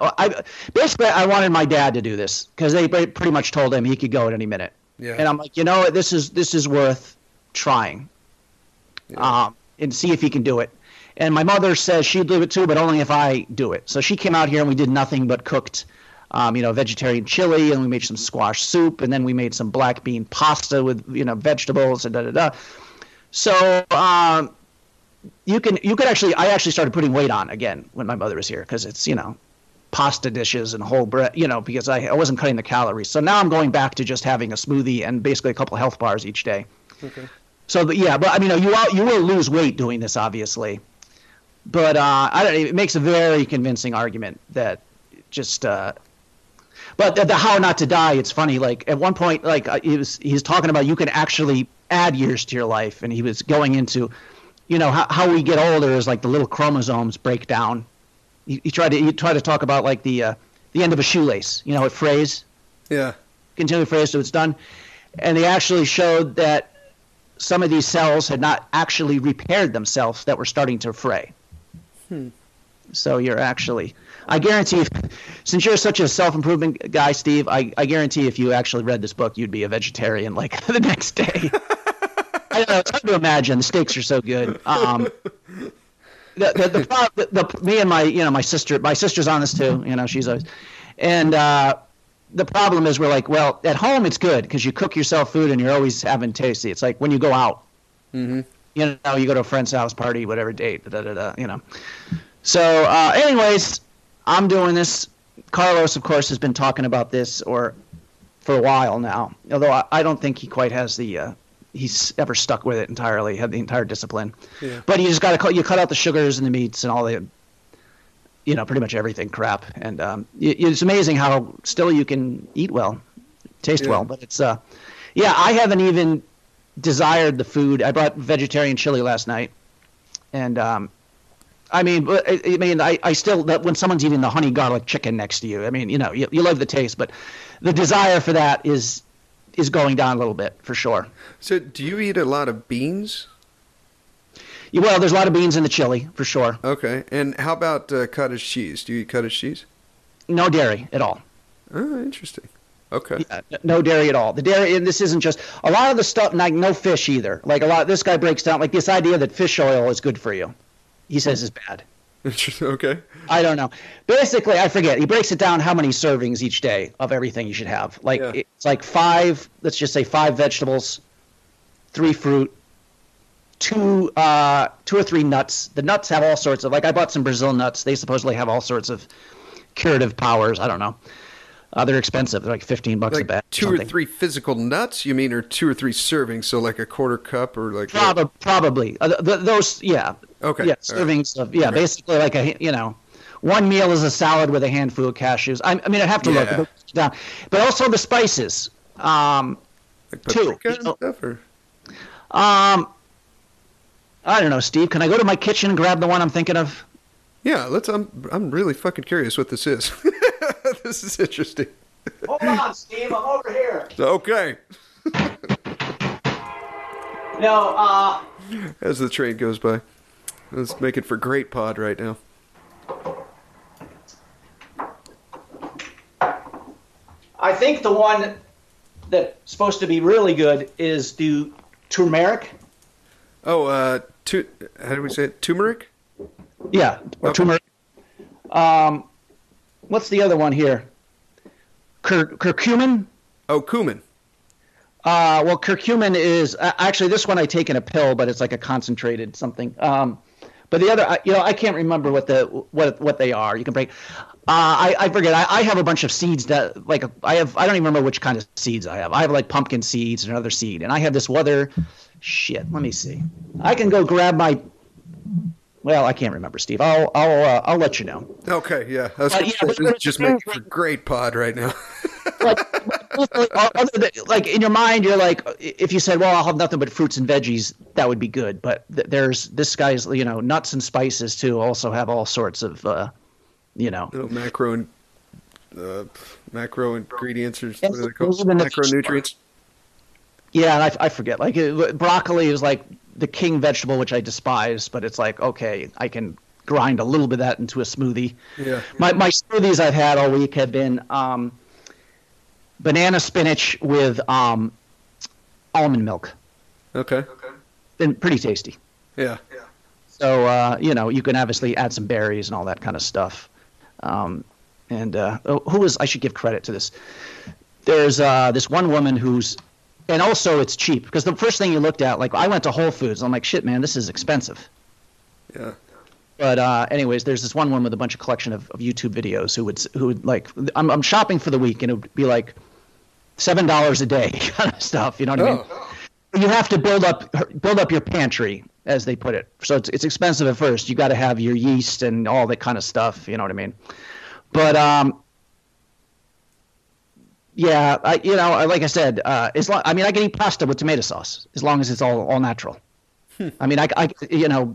Basically, I wanted my dad to do this because they pretty much told him he could go at any minute. Yeah. And I'm like, this is worth trying, and see if he can do it. And my mother says she'd do it too, but only if I do it. So she came out here and we did nothing but cooked, vegetarian chili, and we made some squash soup, and then we made some black bean pasta with vegetables and da. So. You could actually. I actually started putting weight on again when my mother was here because it's pasta dishes and whole bread. Because I wasn't cutting the calories. So now I'm going back to just having a smoothie and basically a couple of health bars each day. Okay. So but I mean you will lose weight doing this obviously, but it makes a very convincing argument that just But the How Not to Die, it's funny. Like at one point, like he's talking about you can actually add years to your life, and he was going into, how we get older is like the little chromosomes break down. He tried to talk about like the end of a shoelace. It frays. Yeah. Continue to fray so it's done, and they actually showed that some of these cells had not actually repaired themselves that were starting to fray. So you're actually, I guarantee, since you're such a self-improvement guy, Steve, I guarantee if you actually read this book, you'd be a vegetarian like the next day. I don't know, it's hard to imagine. The stakes are so good. Me and my sister's on this too. She's always, and the problem is we're like, well, at home it's good because you cook yourself food and you're always having tasty. It's like when you go out, you go to a friend's house party, whatever date, So, anyways, I'm doing this. Carlos, of course, has been talking about this for a while now. Although I don't think he quite has he's ever stuck with it entirely, had the entire discipline. Yeah. But you just got to cut out the sugars and the meats and all the, pretty much everything crap. And it's amazing how still you can eat well, taste well. But it's, I haven't even desired the food. I brought vegetarian chili last night. And, I still, when someone's eating the honey garlic chicken next to you, you love the taste, but the desire for that is going down a little bit for sure. So do you eat a lot of beans? Well, there's a lot of beans in the chili for sure. Okay. And how about cottage cheese? Do you eat cottage cheese? No dairy at all. Oh, interesting. Okay. Yeah, no dairy at all. The dairy, and this isn't just a lot of the stuff, like no fish either. Like this guy breaks down like this idea that fish oil is good for you. He says is bad. Interesting. Okay. I don't know. Basically, I forget. He breaks it down how many servings each day of everything you should have. Like it's like 5. Let's just say 5 vegetables, 3 fruit, 2 or 3 nuts. The nuts have all sorts of, like I bought some Brazil nuts. They supposedly have all sorts of curative powers. I don't know. They're expensive. They're like $15 a bag. 2 or 3 physical nuts, you mean, or 2 or 3 servings? So like a quarter cup or like probably those. Yeah. Okay. Yeah, servings of basically like one meal is a salad with a handful of cashews. I have to look down, but also the spices. Like too. And stuff, or? I don't know, Steve. Can I go to my kitchen and grab the one I'm thinking of? Yeah, I'm really fucking curious what this is. This is interesting. Hold on, Steve. I'm over here. Okay. No. As the train goes by, let's make it for great pod right now. I think the one that's supposed to be really good is the turmeric. Oh, how do we say it? Turmeric? Yeah, or turmeric. What's the other one here? Curcumin? Oh, cumin. Well, curcumin is actually this one I take in a pill, but it's like a concentrated something. But the other, I can't remember what they are. You can break. I forget. I have a bunch of seeds that I don't even remember which kind of seeds I have. I have like pumpkin seeds and another seed, and I have this other shit. Let me see. I can go grab my. Well, I can't remember, Steve. I'll let you know. Okay, yeah. Just making for great pod right now. like in your mind, you're like, if you said, "Well, I'll have nothing but fruits and veggies," that would be good. But there's this guy's, nuts and spices too. Also have all sorts of, little macro ingredients, or what are they called? Macronutrients. Yeah, and I forget. Like broccoli is like the king vegetable, which I despise, but it's like, okay, I can grind a little bit of that into a smoothie. Yeah. My smoothies I've had all week have been banana spinach with almond milk. Okay. Been pretty tasty. Yeah. So you can obviously add some berries and all that kind of stuff. I should give credit to this. There's this one woman who's. And also, it's cheap because the first thing you looked at, like I went to Whole Foods, I'm like, shit, man, this is expensive. Yeah. But anyways, there's this one woman with a bunch of collection of YouTube videos who would like, I'm shopping for the week, and it would be like $7 a day kind of stuff. You know what I mean? You have to build up your pantry, as they put it. So it's expensive at first. You got to have your yeast and all that kind of stuff. You know what I mean? But Yeah, like I said, I can eat pasta with tomato sauce as long as it's all natural. I mean,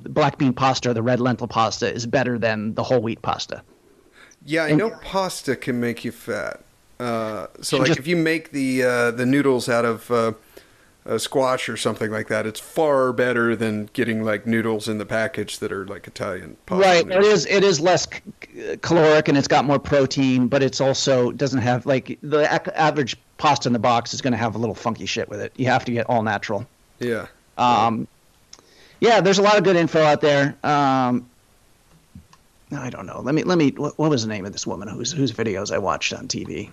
black bean pasta or the red lentil pasta is better than the whole wheat pasta. Yeah, I know pasta can make you fat. If you make the noodles out of squash or something like that, it's far better than getting like noodles in the package that are like Italian pasta. Right. Noodles. It is less caloric and it's got more protein, but it's also doesn't have like the average pasta in the box is going to have a little funky shit with it. You have to get all natural. Yeah. Yeah, there's a lot of good info out there. I don't know. Let me. What was the name of this woman whose videos I watched on TV?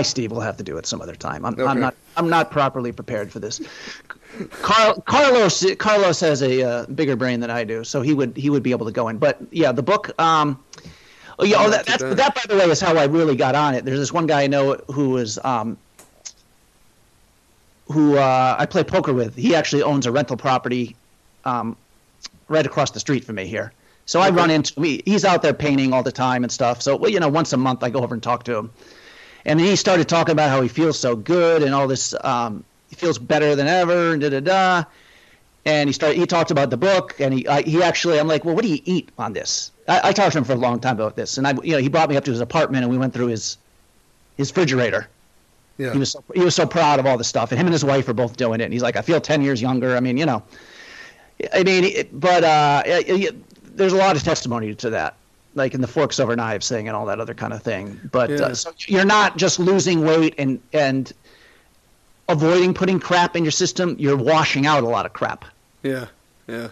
Steve, we'll have to do it some other time. I'm not properly prepared for this. Carlos has a bigger brain than I do, so he would be able to go in. But yeah, the book. That by the way is how I really got on it. There's this one guy I know who is who I play poker with. He actually owns a rental property right across the street from me here. So I run into him. He's out there painting all the time and stuff. So once a month I go over and talk to him. And then he started talking about how he feels so good and all this. He feels better than ever. And And he talked about the book. And he actually, I'm like, well, what do you eat on this? I talked to him for a long time about this. And he brought me up to his apartment and we went through his refrigerator. Yeah. He was so proud of all the stuff. And him and his wife are both doing it. And he's like, I feel 10 years younger. I mean, there's a lot of testimony to that. Like in the forks over knives thing and all that other kind of thing. But so you're not just losing weight and avoiding putting crap in your system. You're washing out a lot of crap. Yeah, yeah.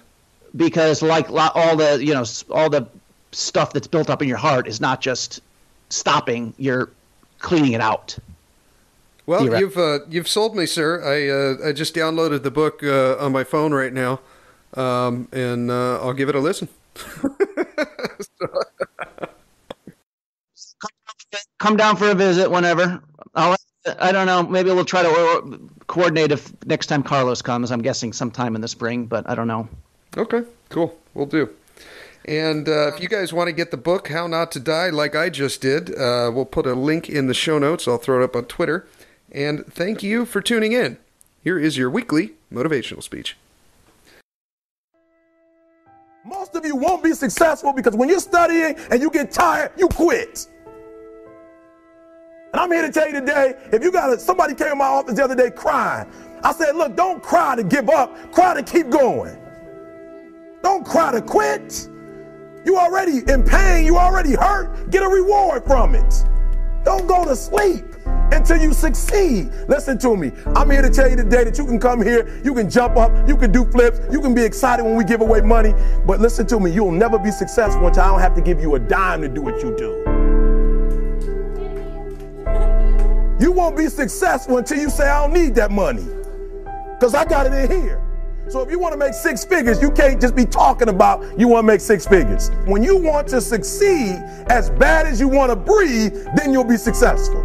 Because like all the stuff that's built up in your heart is not just stopping. You're cleaning it out. Well, you've sold me, sir. I just downloaded the book on my phone right now, and I'll give it a listen. Come down for a visit whenever. I don't know. Maybe we'll try to coordinate if next time Carlos comes. I'm guessing sometime in the spring, but I don't know. Okay, cool. We'll do. And if you guys want to get the book, How Not to Die, like I just did, we'll put a link in the show notes. I'll throw it up on Twitter. And thank you for tuning in. Here is your weekly motivational speech. Most of you won't be successful because when you're studying and you get tired, you quit. And I'm here to tell you today, if you somebody came in my office the other day crying. I said, look, don't cry to give up, cry to keep going. Don't cry to quit. You already in pain, you already hurt, get a reward from it. Don't go to sleep until you succeed. Listen to me. I'm here to tell you today that you can come here, you can jump up, you can do flips, you can be excited when we give away money. But listen to me, you'll never be successful until I don't have to give you a dime to do what you do. You won't be successful until you say, I don't need that money, because I got it in here. So if you want to make six figures, you can't just be talking about you want to make six figures. When you want to succeed as bad as you want to breathe, then you'll be successful.